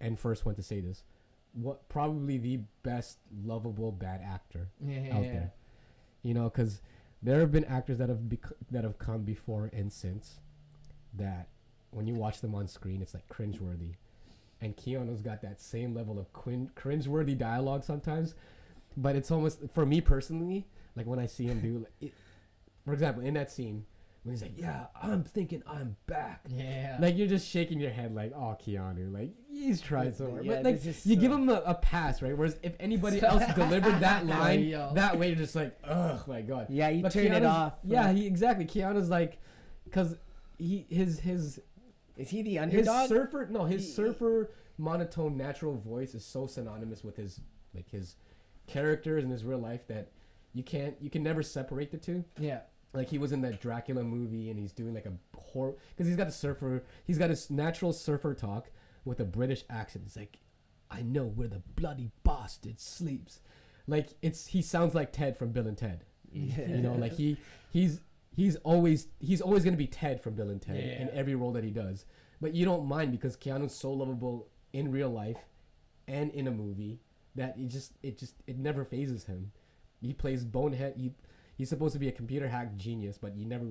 and first one to say this, what probably the best lovable bad actor out there. You know, because there have been actors that have come before and since that when you watch them on screen, it's like cringeworthy. And Keanu's got that same level of cringeworthy dialogue sometimes, but it's almost, for me personally, like when I see him do, for example, in that scene when he's like, "Yeah, I'm thinking I'm back." Yeah. Like you're just shaking your head, like, "Oh, Keanu, like he's tried so hard." Yeah, but like you give him a pass, right? Whereas if anybody else delivered that line that way, you're just like, "Oh my god." Yeah, you turn Keanu's, it off. Yeah, exactly. Keanu's like, because his. Is he the underdog? His surfer monotone natural voice is so synonymous with his characters and his real life that you can never separate the two. Yeah. Like he was in that Dracula movie and he's doing like a horror, because he's got his natural surfer talk with a British accent. It's like, "I know where the bloody bastard sleeps." Like he sounds like Ted from Bill and Ted. Yeah. You know, like he's always going to be Ted from Bill and Ted in every role that he does. But you don't mind because Keanu's so lovable in real life and in a movie that it never phases him. He plays bonehead. He's supposed to be a computer hack genius, but you never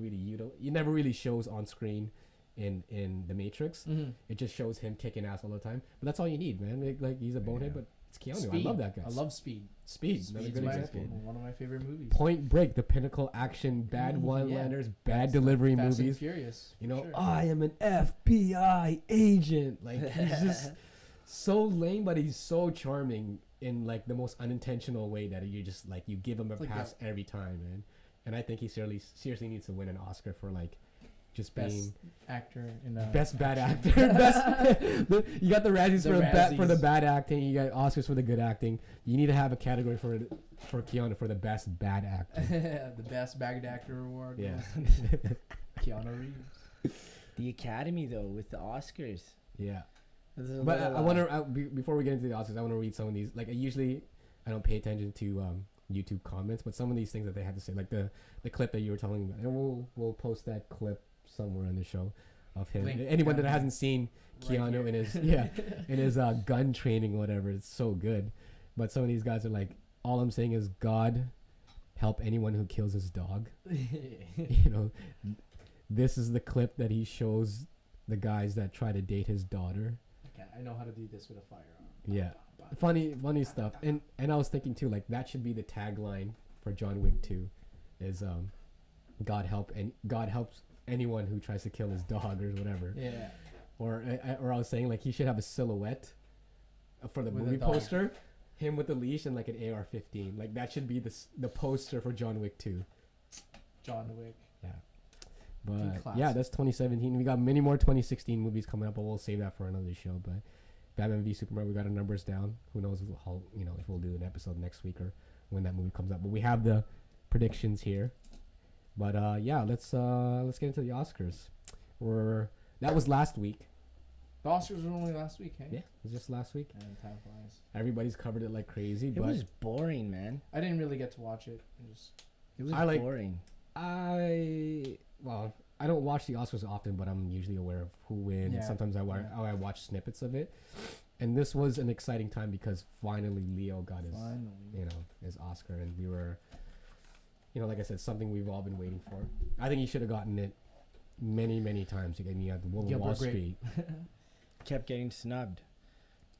really shows on screen in The Matrix. Mm-hmm. It just shows him kicking ass all the time. But that's all you need, man. Like he's a bonehead, but it's Keanu. Speed. I love that guy. I love Speed. Speed's another good example. One of my favorite movies. Point Break, the pinnacle action, bad one-liners, bad delivery Fast movies. and Furious. You know, sure. I am an FBI agent. Like he's just so lame, but he's so charming in like the most unintentional way that you just like you give him a pass every time, man. And I think he seriously needs to win an Oscar for like just best being actor in best bad actor. You got the Razzies for the bad acting. You got Oscars for the good acting. You need to have a category for Keanu for the best bad actor. The best bad actor award. Yeah. Keanu Reeves. The Academy though with the Oscars. Yeah. There's a But little, I wonder, before we get into the Oscars, I want to read some of these. Like, I don't pay attention to YouTube comments, but some of these things that they had to say, like the clip that you were telling me, and we'll post that clip somewhere in the show of him. Link Anyone that down hasn't seen right Keanu here. in his in his gun training or whatever, it's so good. But some of these guys are like, all I'm saying is, God help anyone who kills his dog. You know, this is the clip that he shows the guys that try to date his daughter. I know how to do this with a firearm. Yeah. Funny stuff. And I was thinking too, like, that should be the tagline for John Wick 2 is God helps anyone who tries to kill his dog or whatever. Yeah. Or I was saying, like, he should have a silhouette for the With movie a dog. poster, him with a leash and like an AR-15. Like, that should be the poster for John Wick 2. John Wick. Yeah. But classic. yeah, that's 2017. We got many more 2016 movies coming up, but we'll save that for another show. But Batman v Superman, we got our numbers down. Who knows how, if we'll do an episode next week or when that movie comes up. But we have the predictions here. But yeah, let's get into the Oscars. That was last week. The Oscars were only last week, hey? Yeah, it was just last week. And time flies. Everybody's covered it like crazy. It but was boring, man. I didn't really get to watch it. It was I boring. I don't watch the Oscars often, but I'm usually aware of who wins. Yeah. Sometimes I watch snippets of it. And this was an exciting time because finally Leo got his Oscar, and we were, like I said, something we've all been waiting for. I think he should have gotten it many, many times. He got the Wolf of Wall Street. Kept getting snubbed.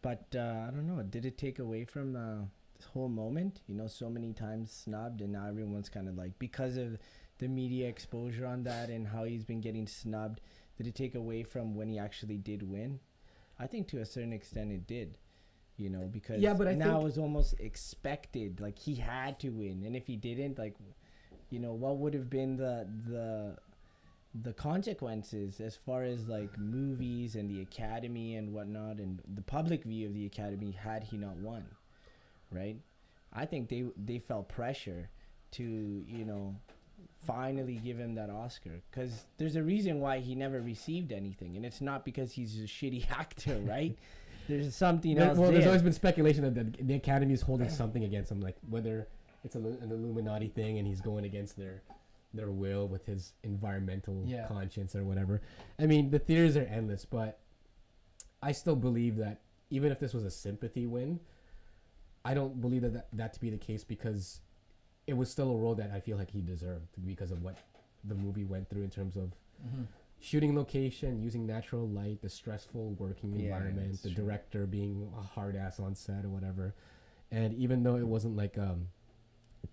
But I don't know. Did it take away from this whole moment? So many times snubbed, and now everyone's kind of like, because of the media exposure on that and how he's been getting snubbed, did it take away from when he actually did win? I think to a certain extent it did, because but I now think it was almost expected. Like, he had to win, and if he didn't, like, what would have been the consequences as far as like movies and the Academy and whatnot and the public view of the Academy had he not won, right? I think they felt pressure to finally give him that Oscar, because there's a reason why he never received anything, and it's not because he's a shitty actor, right? There's something else. Well, there's always been speculation that the Academy is holding something against him, like whether it's an Illuminati thing and he's going against their will with his environmental conscience or whatever. I mean, the theories are endless, but I still believe that even if this was a sympathy win, I don't believe that to be the case, because it was still a role that I feel like he deserved because of what the movie went through in terms of shooting location, using natural light, the stressful working environment, the director being a hard ass on set or whatever. And even though it wasn't like in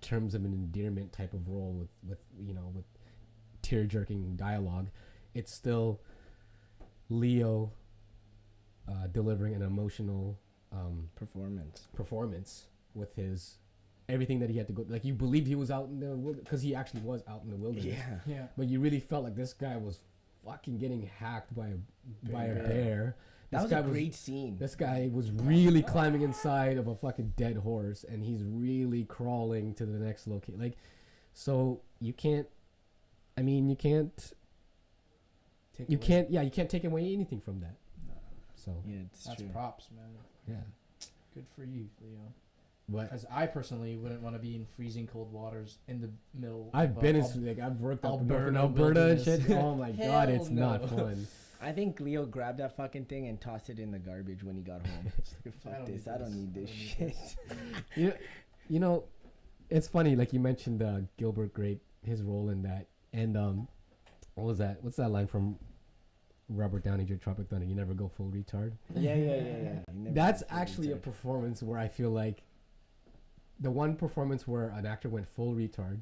terms of an endearment type of role with tear jerking dialogue, it's still Leo delivering an emotional performance with his everything that he had to go. Like, you believed he was out in the wilderness, because he actually was out in the wilderness. Yeah. But you really felt like this guy was fucking getting hacked by a bear. That was a great scene. This guy was really climbing inside of a fucking dead horse, and he's really crawling to the next location. Like, so you can't take away anything from that. No. So that's true. Props, man. Yeah. Good for you, Leo. But Because I personally wouldn't want to be in freezing cold waters in the middle. I've worked up in Alberta Alberta and shit. wilderness. Oh my god, it's Hell not no. fun. I think Leo grabbed that fucking thing and tossed it in the garbage when he got home. Fuck this. I don't need this shit. It's funny, like you mentioned Gilbert Grape, his role in that, and what was that? What's that line from Robert Downey Jr. Tropic Thunder? You never go full retard. Yeah. That's actually a performance where I feel like the one performance where an actor went full retard,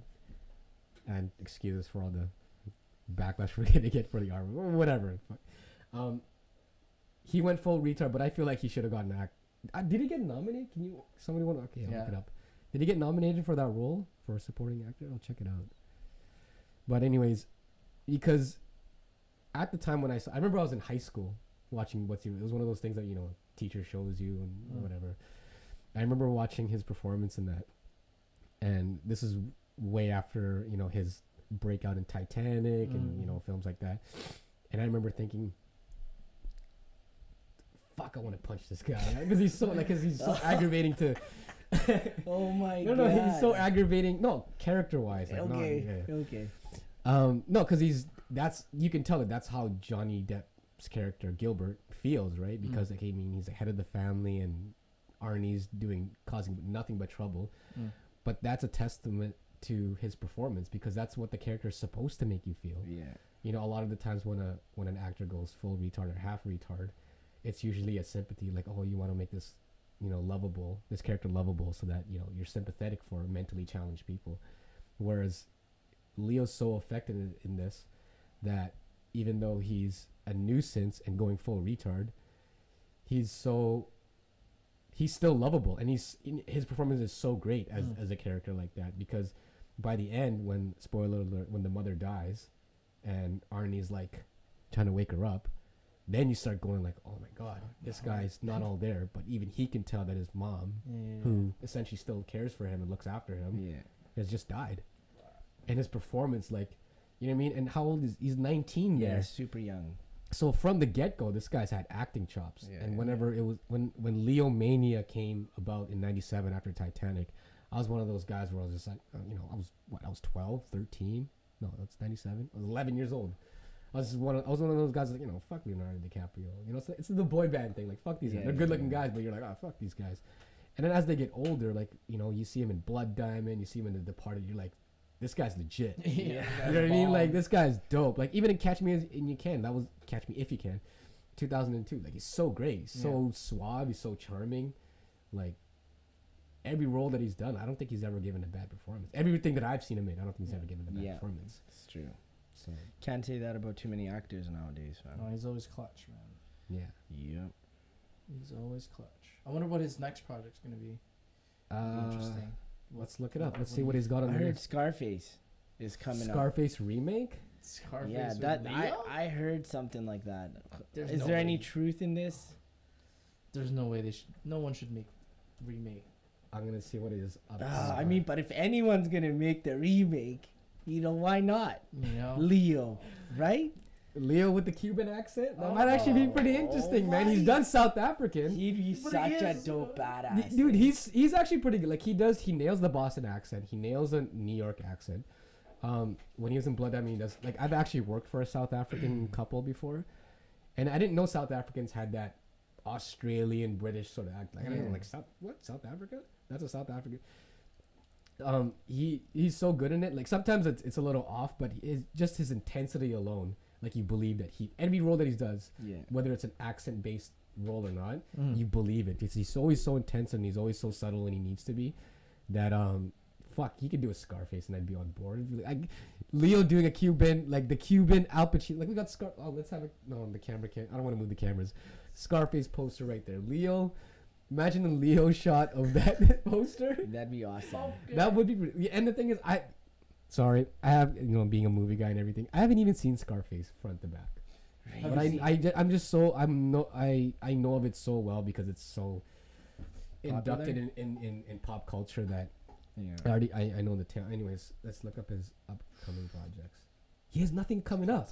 and excuse us for all the backlash we're gonna get for the R or whatever. He went full retard, but I feel like he should have gotten did he get nominated? Somebody want to? Okay, I'll look it up. Did he get nominated for that role for a supporting actor? I'll check it out. But anyways, because at the time when I remember I was in high school watching it was one of those things that teacher shows you and whatever. I remember watching his performance in that, and this is way after his break out in Titanic and, you know, films like that. And I remember thinking, fuck, I want to punch this guy. Because he's so aggravating to... Oh my no, god. No, he's so aggravating. No, character-wise. Like, Okay. Not, Okay. no, because you can tell that's how Johnny Depp's character, Gilbert, feels, right? Because, like, I mean, he's the head of the family and Arnie's causing nothing but trouble. But that's a testament to his performance, because that's what the character is supposed to make you feel. Yeah. You know, a lot of the times when an actor goes full retard or half retard, it's usually a sympathy, like, oh, you want to make this, you know, lovable, this character lovable, so that, you know, you're sympathetic for mentally challenged people. Whereas Leo's so affected in this that even though he's a nuisance and going full retard, he's still lovable, and his performance is so great as a character like that, because by the end, when, spoiler alert, when the mother dies and Arnie's like trying to wake her up, then you start going like, oh my god, this guy's not all there, but even he can tell that his mom, who essentially still cares for him and looks after him, has just died. And his performance, like, you know what I mean? And how old he's 19 there. Yeah, super young. So from the get-go, this guy's had acting chops. And whenever it was, when Leo Mania came about in 97 after Titanic, I was one of those guys where I was just like, you know, I was 12, 13. No, that's 97. I was 11 years old. I was one of those guys like, you know, fuck Leonardo DiCaprio. You know, it's the boy band thing. Like, fuck these guys. They're good-looking guys, but you're like, oh, fuck these guys. And then as they get older, like, you know, you see him in Blood Diamond, you see him in The Departed, you're like, this guy's legit. You know what I mean? Like, this guy's dope. Like, even in Catch Me If You Can, 2002. Like, he's so great. He's so suave. He's so charming. Like, every role that he's done, I don't think he's ever given a bad performance. Everything that I've seen him in, I don't think he's ever given a bad performance. It's true. So Can't say that about too many actors nowadays, man. No, he's always clutch, man. yeah. Yep. He's always clutch. I wonder what his next project's gonna be. Interesting. Let's look it up. Let's see what he's got on I there. heard Scarface is coming up. Scarface remake? Scarface. Yeah, with that Leo? I heard something like that. There's Is no there way. any truth in this? There's no way no one should make remake. I'm gonna see what it is up. I mean, but if anyone's gonna make the remake, you know, why not? You know. Leo, right? Leo with the Cuban accent? That might actually be pretty interesting, man. He's done South African. He'd be such a dope badass. Dude, he's actually pretty good. Like, he nails the Boston accent. He nails a New York accent. When he was in Blood Diamond, he does, like, I've actually worked for a South African couple before, and I didn't know South Africans had that Australian British sort of act. Like, I don't know, like, South Africa? That's a South African. He's so good in it. Like, sometimes it's a little off, but just his intensity alone, like, you believe that every role that he does, whether it's an accent based role or not, you believe it, because he's always so intense and he's always so subtle when he needs to be, that fuck, he could do a Scarface and I'd be on board. Leo doing a Cuban, like the Cuban Al Pacino, like, we got let's have it. No, the camera can't. I don't want to move the cameras. Scarface poster right there. Leo. Imagine a Leo shot of that poster. That'd be awesome. Okay. That would be. And the thing is, I have, you know, being a movie guy and everything, I haven't even seen Scarface front to back. But I'm just so I know of it so well because it's so inducted in pop culture that I know the town. Anyways, let's look up his upcoming projects. He has nothing coming up.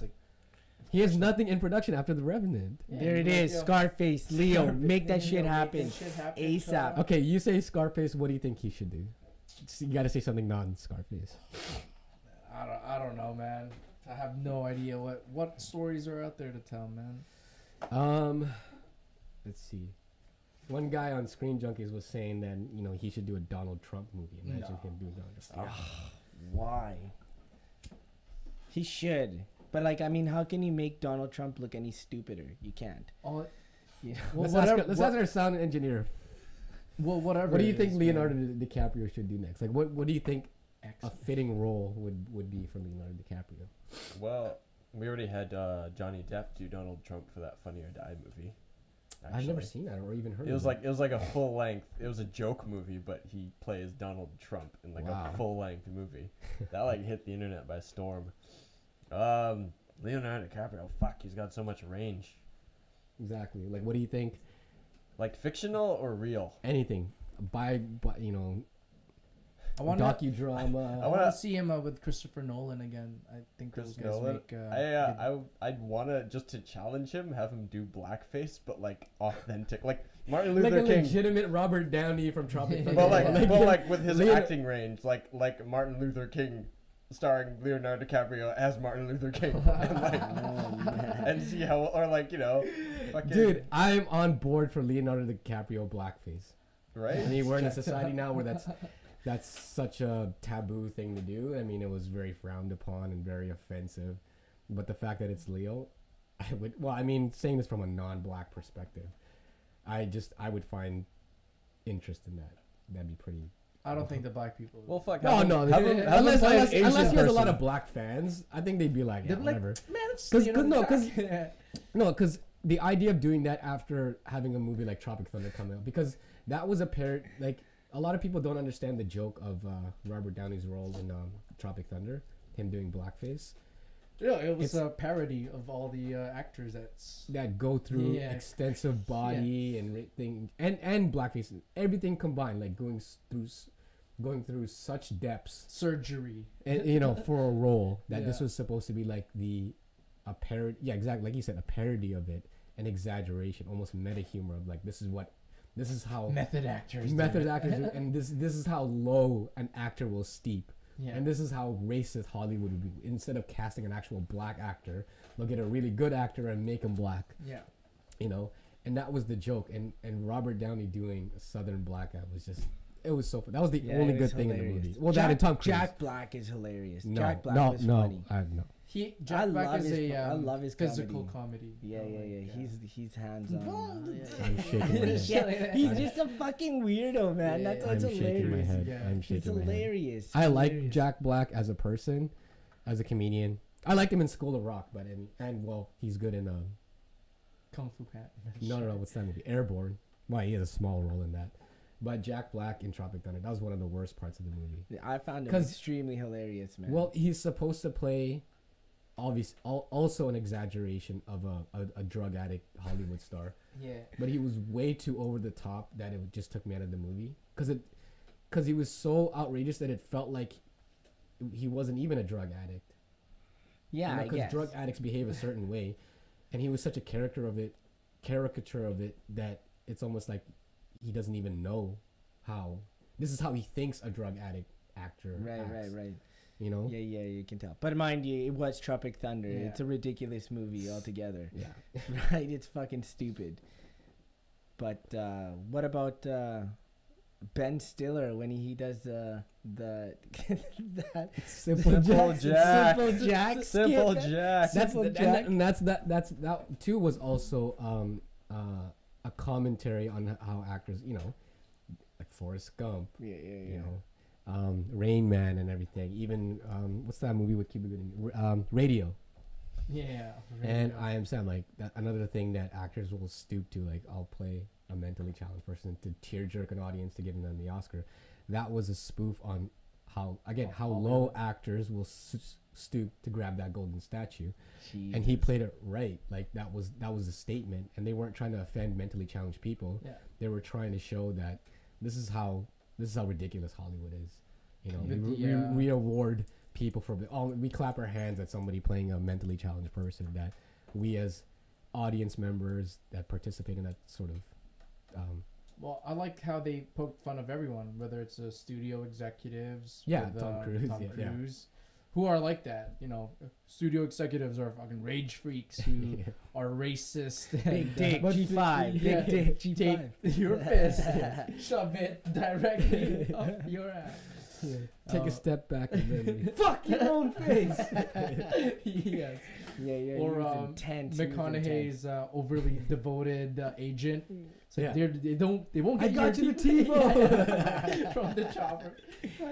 He has nothing in production after The Revenant. There it is, Scarface, Leo, make that shit happen ASAP. Okay, you say Scarface. What do you think he should do? You got to say something non-Scarface. I don't know, man. I have no idea what stories are out there to tell, man. Let's see. One guy on Screen Junkies was saying that, you know, he should do a Donald Trump movie. Imagine him doing Donald Trump. Why? He should. But, like, I mean, how can you make Donald Trump look any stupider? You can't. Yeah. Let's ask our sound engineer. Well, whatever. What do you think Leonardo DiCaprio should do next? Like, what do you think a fitting role would be for Leonardo DiCaprio? Well, we already had Johnny Depp do Donald Trump for that Funny or Die movie. I've never seen that or even heard of it. It was like a full length. It was a joke movie, but he plays Donald Trump in like a full length movie. That like hit the internet by storm. Leonardo DiCaprio, fuck, he's got so much range. Exactly. Like, what do you think? Like fictional or real? Anything. By you know, I want docudrama. I I want wanna- to see him with Christopher Nolan again. I think those Chris guys Nolan. make. I'd wanna just to challenge him, have him do blackface, but like authentic, like Martin Like Luther a King. legitimate Robert Downey from Tropic Thunder. But like, Like, like with his Leonardo- acting range, like Martin Luther King, starring Leonardo DiCaprio as Martin Luther King, and like, and see how, or like fucking, Dude, I'm on board for Leonardo DiCaprio blackface. right? I mean, we're in a society now where that's such a taboo thing to do. I mean, it was very frowned upon and very offensive. But the fact that it's Leo, saying this from a non-black perspective, I would find interest in that. That'd be pretty. I don't think the black people. Well, fuck. No, unless he has a lot of black fans, I think they'd be like, yeah, They'd be like, whatever. man, it's Because the idea of doing that after having a movie like Tropic Thunder come out, because that was like a lot of people don't understand the joke of Robert Downey's role in Tropic Thunder, him doing blackface. Yeah, it was a parody of all the actors that go through extensive body and thing and blackface, everything combined, like going through such depths, surgery, and for a role that this was supposed to be like a parody. Yeah, exactly, like you said, a parody of it, an exaggeration, almost meta humor of like this is how method actors, do, and this is how low an actor will steep. Yeah. And this is how racist Hollywood would be. Instead of casting an actual black actor, they'll get a really good actor and make him black. Yeah. And that was the joke. And Robert Downey doing a Southern black guy was just, it was so fun. That was the only good thing in the movie. Well, that and Tom Cruise. Jack Black is hilarious. No, Jack Black no, was no, funny. no. Jack Black is I love his physical comedy. Yeah. He's hands on. I'm shaking my head. He's just a fucking weirdo, man. Yeah, That's I'm shaking my hilarious. head. Yeah. I'm He's shaking my head. hilarious. I like Hilarious. Jack Black as a person, as a comedian. I liked him in School of Rock, but he's good in Kung Fu Panda. no, what's that movie? Airborne. Well, he has a small role in that. But Jack Black in Tropic Thunder, that was one of the worst parts of the movie. I found him extremely hilarious, man. Well, he's supposed to play, also an exaggeration of a drug addict Hollywood star. Yeah. But he was way too over the top that it just took me out of the movie. Because he was so outrageous that it felt like he wasn't even a drug addict. yeah, Because drug addicts behave a certain way. And he was such a caricature of it that it's almost like he doesn't even know how. This is how he thinks a drug addict actor acts. Right. Yeah, you can tell. But mind you, it was Tropic Thunder. Yeah. It's a ridiculous movie altogether. Yeah. Right? It's fucking stupid. But what about Ben Stiller when he does the that Simple Jack. Simple Jack. Simple skit? Jack. That too was also a commentary on how actors, like Forrest Gump, Yeah. Rain Man and everything. Even what's that movie with Cuba Gooding? Radio. Yeah. And I am saying like that another thing that actors will stoop to, like I'll play a mentally challenged person to tear jerk an audience to give them the Oscar. That was a spoof on how low actors will stoop to grab that golden statue. Jesus. And he played it right. Like that was a statement, and they weren't trying to offend mentally challenged people. Yeah. They were trying to show that this is how ridiculous Hollywood is. Yeah. We award people for we clap our hands at somebody playing a mentally challenged person, that we as audience members that participate in that sort of Well, I like how they poke fun of everyone, whether it's studio executives, Yeah, with, Tom Cruise, Tom yeah. Cruise, who are like that. Studio executives are fucking rage freaks who are racist. Big dick But G5. yeah, Big dick G5. Take your fist, shove it directly up your ass. take a step back and then fuck your own face. Yes. Yeah. Or he was intense. He was McConaughey's overly devoted agent. So Yeah. they won't I get got your you the TiVo. from the chopper.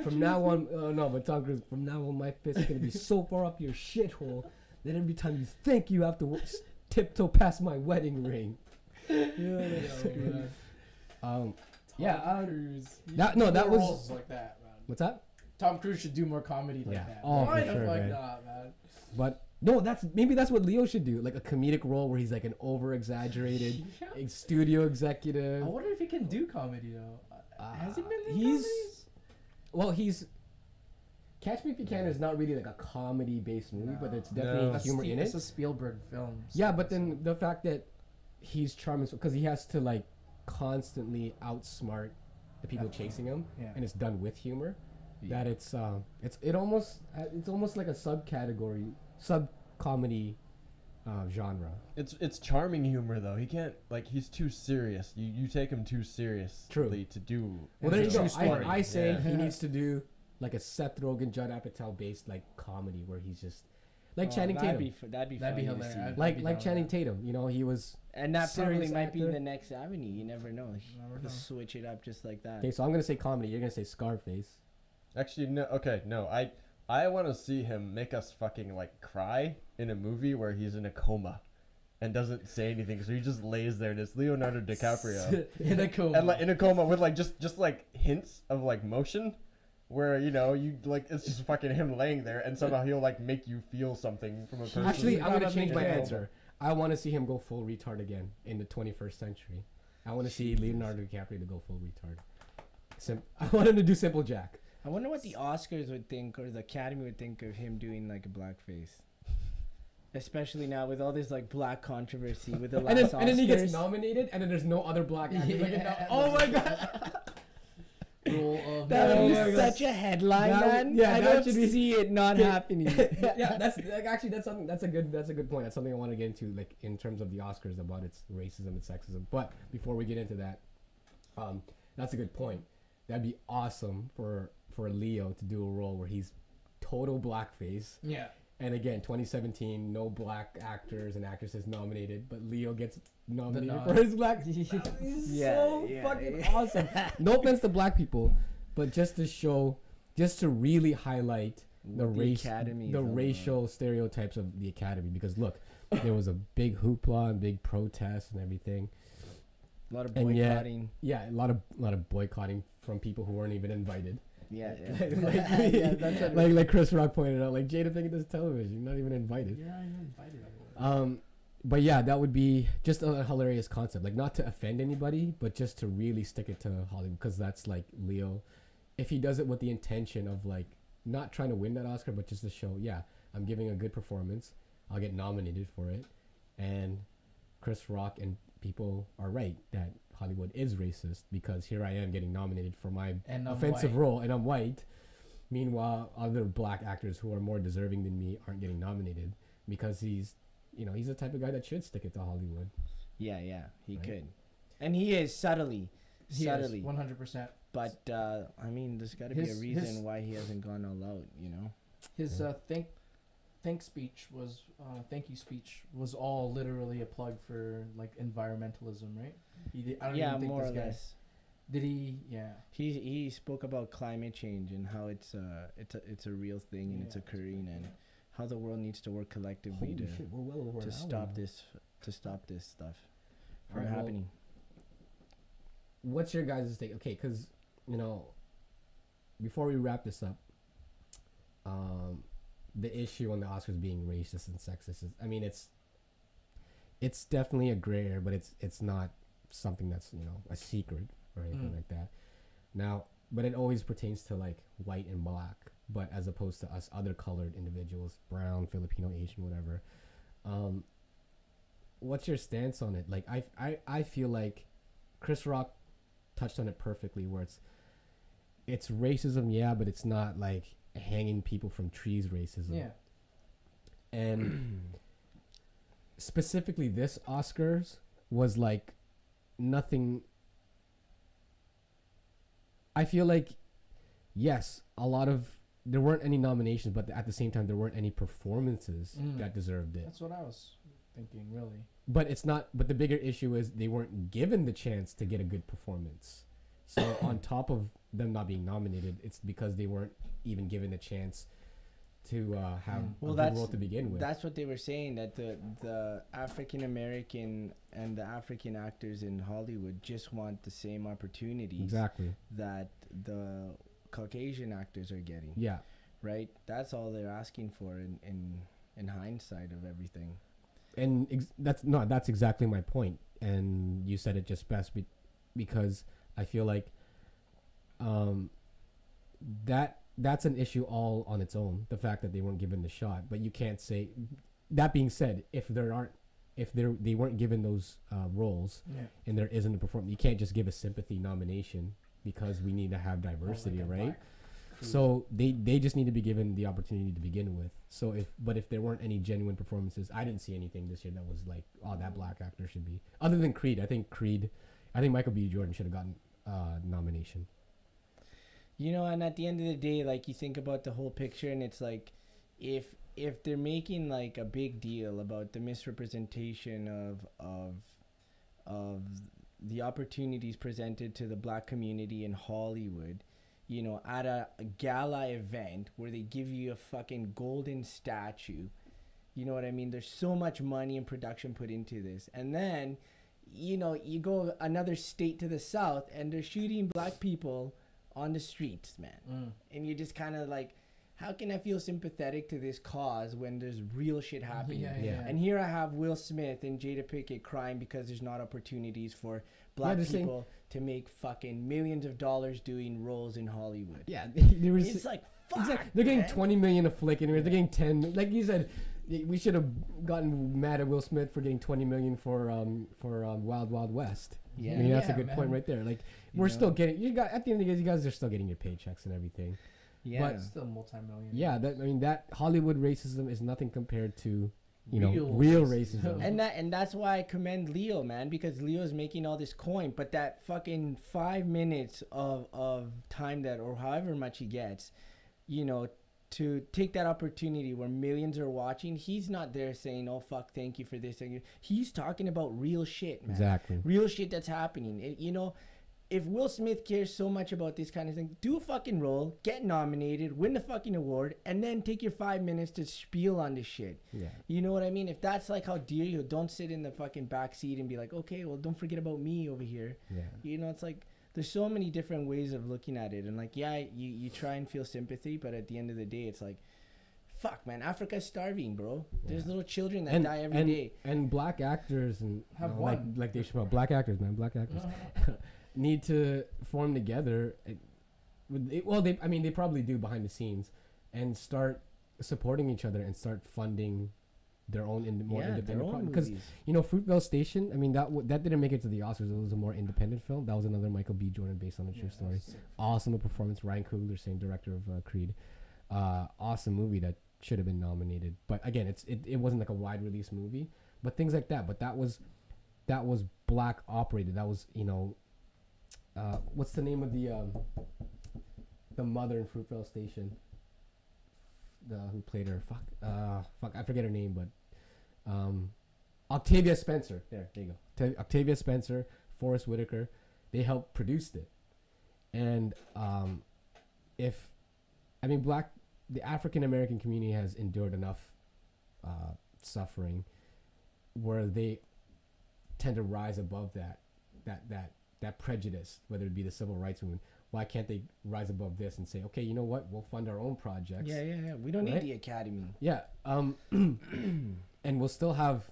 From now on, no, but Tom Cruise, from now on, my fist is gonna be so far up your shithole that every time you think you have to tiptoe past my wedding ring. Cruise. That was like that, man. what's that? Tom Cruise should do more comedy like Yeah. that. Oh, Why for the sure, fuck man. not, man? But no, that's what Leo should do, like a comedic role where he's like an over exaggerated studio executive. I wonder if he can do comedy though. Has he been in he's- comedies? Well, he's Catch Me If You Can is not really like a comedy-based movie, but it's definitely humor in it. It's a Spielberg film. Yeah, but then the fact that he's charming because he has to like constantly outsmart the people chasing him, and it's done with humor. Yeah. That it's almost like a sub comedy genre. It's charming humor though. He can't he's too serious. You take him too seriously to do. Well, there you go. I say he needs to do like a Seth Rogen, Judd Apatow based like comedy where he's just like Channing Tatum. That'd be hilarious. Like Channing Tatum, you know, he was. And that probably might be the next avenue. You never know. Just switch it up just like that. Okay, so I'm gonna say comedy. You're gonna say Scarface. Actually, no. Okay, no. I want to see him make us fucking like cry in a movie where he's in a coma and doesn't say anything, so he just lays there and it's Leonardo DiCaprio in a coma, and like in a coma with like just like hints of like motion, where you like it's just fucking him laying there and somehow he'll like make you feel something from a person. Actually, I'm gonna change my answer. I want to see him go full retard again in the 21st century. I want to see Leonardo DiCaprio to go full retard. I want him to do Simple Jack. I wonder what the Oscars would think or the Academy would think of him doing like a blackface. Especially now with all this like black controversy with the last Oscars. And then he gets nominated and then there's no other black actors. Oh my god. That would be such a headline, man. Yeah, I don't see it not happening. Yeah, that's something. That's a good point. That's something I want to get into, like in terms of the Oscars about its racism and sexism. But before we get into that, that's a good point. That'd be awesome for Leo to do a role where he's total blackface. Yeah. And again, 2017, no black actors and actresses nominated, but Leo gets nominated for his black. Fucking awesome. No offense to black people, but just to really highlight the racial stereotypes of the Academy. Because look, there was a big hoopla and big protest and everything. A lot of boycotting. A lot of boycotting from people who weren't even invited. Like like Chris Rock pointed out, like Jada Pinkett does television, you're not even invited. You're not even invited. But yeah, that would be just a hilarious concept. Like not to offend anybody, but just to really stick it to Hollywood, because that's like Leo. If he does it with the intention of like not trying to win that Oscar, but just to show, I'm giving a good performance, I'll get nominated for it, and Chris Rock and people are right that Hollywood is racist because here I am getting nominated for my offensive role and I'm white. Meanwhile, other black actors who are more deserving than me aren't getting nominated because he's the type of guy that should stick it to Hollywood. Yeah, he could. And he is subtly. 100%. But, I mean, there's got to be a reason why he hasn't gone all out, you know? His thank you speech was all literally a plug for like environmentalism, right? I don't even think more or less. Did he? Yeah. He spoke about climate change and how it's a real thing and it's occurring and how the world needs to work collectively to stop this stuff from happening. What's your guys' take? Okay, because before we wrap this up, the issue on the Oscars being racist and sexist is, I mean, it's definitely a gray area, but it's not something that's a secret or anything like that. Now, but it always pertains to like white and black, but as opposed to us other colored individuals, brown, Filipino, Asian, whatever. What's your stance on it? Like I feel like Chris Rock touched on it perfectly, where it's racism, but it's not like hanging people from trees racism. Yeah. And specifically this Oscars was like nothing. I feel like, yes, there weren't any nominations, but at the same time there weren't any performances that deserved it. That's what I was thinking, really. But the bigger issue is they weren't given the chance to get a good performance. So on top of them not being nominated, it's because they weren't even given a chance to have a good role to begin with. That's what they were saying, that the African American and the African actors in Hollywood just want the same opportunities that the Caucasian actors are getting. Yeah. Right? That's all they're asking for in hindsight of everything. And that's exactly my point. And you said it just best because I feel like that's an issue all on its own. The fact that they weren't given the shot, but you can't say. That being said, if they weren't given those roles, and there isn't a performance, you can't just give a sympathy nomination because we need to have diversity, right? So they just need to be given the opportunity to begin with. So if there weren't any genuine performances, I didn't see anything this year that was like, oh, that black actor should be. Other than Creed, I think Michael B. Jordan should have gotten nomination. You know, and at the end of the day, like, you think about the whole picture, and it's like, if they're making like a big deal about the misrepresentation of the opportunities presented to the black community in Hollywood, you know, at a gala event where they give you a fucking golden statue, you know what I mean? There's so much money and production put into this. And then, you know, you go another state to the south and they're shooting black people on the streets, man. And you're just kind of like, how can I feel sympathetic to this cause when there's real shit happening? And here I have Will Smith and Jada Pinkett crying because there's not opportunities for black people to make fucking millions of dollars doing roles in Hollywood. Yeah, it's like, fuck, exactly. They're getting 20 million a flick, and they're getting 10. Like you said, we should have gotten mad at Will Smith for getting 20 million for Wild Wild West. I mean, that's a good point right there. Like, we're still getting, at the end of the day, you guys are still getting your paychecks and everything. But it's still multi-million. Yeah, that Hollywood racism is nothing compared to, real racism. And that's why I commend Leo, man, because Leo's making all this coin, but that fucking 5 minutes of time that, or however much he gets, to take that opportunity where millions are watching, he's not there saying, oh, fuck, thank you for this. He's talking about real shit, man. Exactly. Real shit that's happening. If Will Smith cares so much about this kind of thing, do a fucking role, get nominated, win the fucking award, and then take your 5 minutes to spiel on this shit. Yeah. You know what I mean? If that's like how dear you, don't sit in the fucking back seat and be like, okay, well, don't forget about me over here. Yeah. It's like, there's so many different ways of looking at it. And like, yeah, you try and feel sympathy, but at the end of the day, it's like, fuck, man, Africa's starving, bro. There's little children that die every day. And black actors and have like they should, black actors, man, black actors. Need to form together. They probably do behind the scenes, and start supporting each other and start funding their own independent because Fruitvale Station. I mean that didn't make it to the Oscars. It was a more independent film. That was another Michael B. Jordan based on a true story. Awesome performance. Ryan Coogler, same director of Creed. Awesome movie that should have been nominated. But again, it wasn't like a wide release movie. But things like that. But that was black operated. That was what's the name of the mother in Fruitvale Station? Who played her? I forget her name, but Octavia Spencer. There you go. Octavia Spencer, Forrest Whitaker, they helped produce it. And the African American community has endured enough suffering where they tend to rise above that prejudice, whether it be the civil rights movement. Why can't they rise above this and say, okay, you know what, we'll fund our own projects. Yeah. We don't need the Academy. Yeah. And we'll still have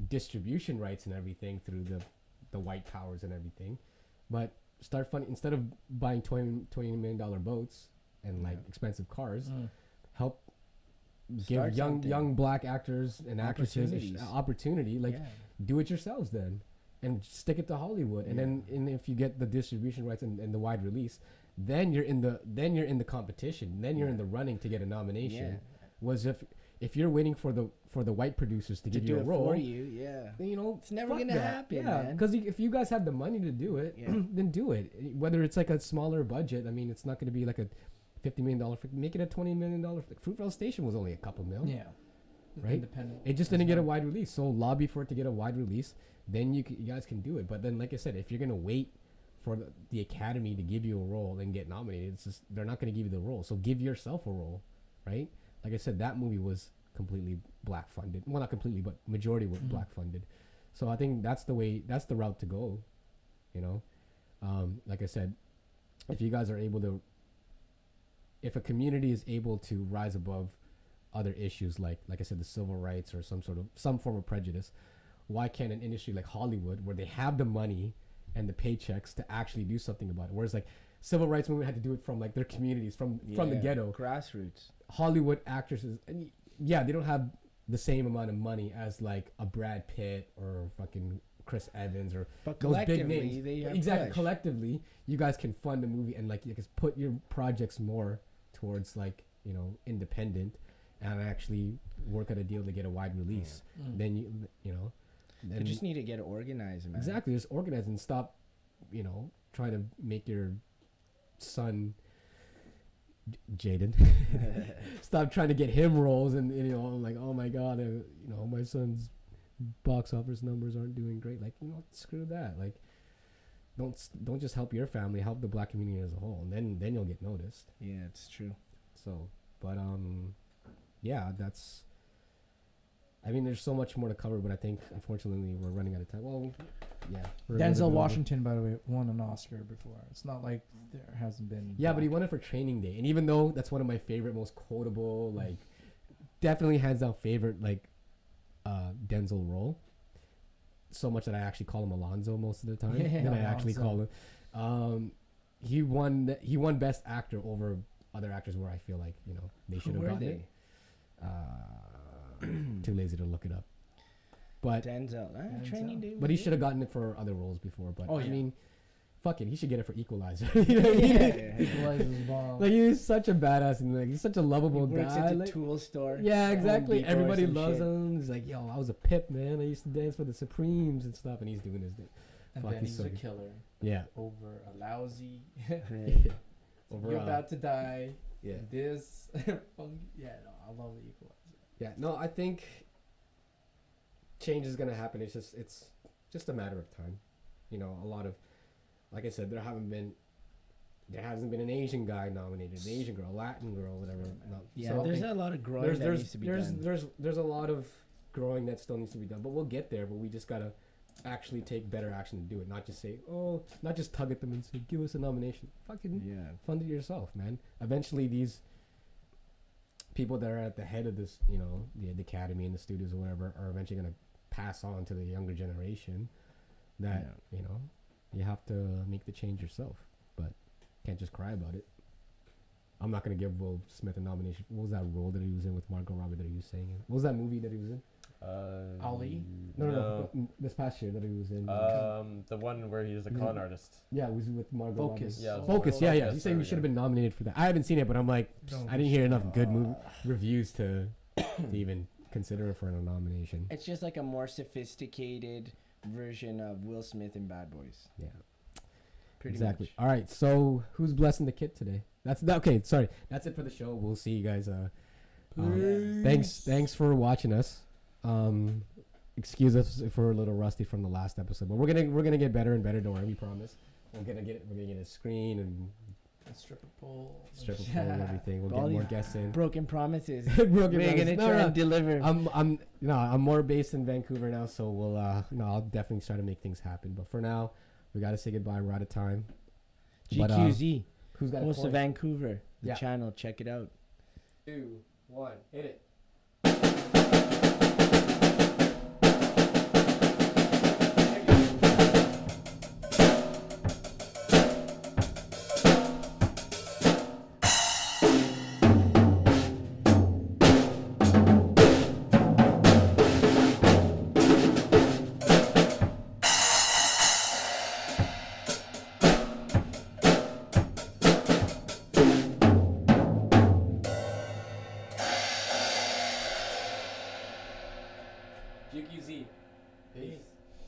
distribution rights and everything through the white powers and everything. But start funding, instead of buying $20 million boats and expensive cars, help give young black actors and actresses opportunity. Do it yourselves then. And stick it to Hollywood, and then if you get the distribution rights and the wide release, then you're in the competition. Then you're in the running to get a nomination. Was if you're waiting for the white producers to give you a role for you, it's never gonna happen. Yeah, because if you guys have the money to do it, then do it. Whether it's like a smaller budget, I mean, it's not gonna be like a $50 million. Make it a $20 million. Fruitvale Station was only a couple mil. Yeah. Right. Independent. It just didn't get a wide release, so lobby for it to get a wide release. Then you guys can do it. But then, like I said, if you're gonna wait for the Academy to give you a role and get nominated, it's just, they're not gonna give you the role. So give yourself a role, right? Like I said, that movie was completely black funded. Well, not completely, but majority were black funded. So I think that's the route to go. Like I said, if you guys are able to, if a community is able to rise above other issues like I said, the civil rights or some form of prejudice, why can't an industry like Hollywood, where they have the money and the paychecks to actually do something about it? Whereas like civil rights movement had to do it from like their communities, from the ghetto. Grassroots. Hollywood actresses, and yeah, they don't have the same amount of money as like a Brad Pitt or fucking Chris Evans or But those big collectively, names. they have Exactly. push. Collectively, you guys can fund a movie and like you can put your projects more towards like, you know, independent and actually work out a deal to get a wide release. Then you know, They then just need to get organized, man. exactly just organize and stop, you know, trying to make your son Jaden stop trying to get him roles and you know like, oh my god, you know, my son's box office numbers aren't doing great. Like, you know, screw that. Like, don't just help your family, help the black community as a whole, and then you'll get noticed. Yeah, it's true. So, but yeah, that's. I mean, there's so much more to cover, but I think unfortunately we're running out of time. Well, yeah. we're a little bit Denzel over. Washington, by the way, won an Oscar before. It's not like there hasn't been. Yeah, but he won it for Training Day, and even though that's one of my favorite, most quotable, like, definitely hands down favorite, like, Denzel role. So much that I actually call him Alonzo most of the time. Yeah, Then I actually Alonzo. call him. He won Best Actor over other actors where I feel like, you know, they should have were gotten they? it. Too lazy to look it up. But Denzel. Training Day. he should have gotten it for other roles before. But Oh, I yeah. mean, fuck it, he should get it for Equalizer. You know what I mean? Equalizer's bomb. Like, he's such a badass and like he's such a He lovable works guy. at the Like, tool store. yeah, Home exactly. Depot or Everybody some loves shit. him. He's like, yo, I was a pip, man. I used to dance for the Supremes and stuff, and he's doing his thing. And Fuck, then he's he's so a good. killer Yeah. over a lousy. Over, You're about to die. yeah. This. Yeah, no, I love the Equalizer. Yeah. No, I think change is gonna happen. It's just a matter of time. You know, a lot of, like I said, there hasn't been an Asian guy nominated, an Asian girl, Latin girl, whatever. No. Yeah, So I there's think a lot of growing that needs to be done. there's a lot of growing that still needs to be done, but we'll get there. But we just gotta actually take better action to do it, not just say, not just tug at them and say, give us a nomination. Fucking Yeah. fund it yourself, man. Eventually, these people that are at the head of this, you know, the academy and the studios or whatever, are eventually gonna pass on to the younger generation. That you know, you have to make the change yourself, but can't just cry about it. I'm not gonna give Will Smith a nomination. What was that role that he was in with Margot Robbie that he was saying in? What was that movie that he was in? Ali? No. This past year that he was in. The one where he's a con artist. Yeah, it was with Margot Focus. Robbie. Yeah, Focus. Yeah. Focus, He's saying we there should have we been nominated for that. I haven't seen it, but I'm like, Don't I didn't hear enough good movie reviews to even consider it for a nomination. It's just like a more sophisticated version of Will Smith and Bad Boys. Yeah. Pretty Exactly. much. All right. So who's blessing the kid today? Okay. Sorry. That's it for the show. We'll see you guys. Thanks for watching us. Excuse us if we're a little rusty from the last episode, but we're gonna get better and better. Don't worry, we promise. We're gonna get a screen and Stripper pole. and everything. We'll All get more these guests in. Broken promises. Broken We're promises. gonna No, try no. and deliver. I'm more based in Vancouver now, so we'll I'll definitely try to make things happen. But for now, we gotta say goodbye. We're out of time. But, GQZ. Who's got a Host of point? Vancouver. The Yeah. channel. Check it out. 2, 1, hit it.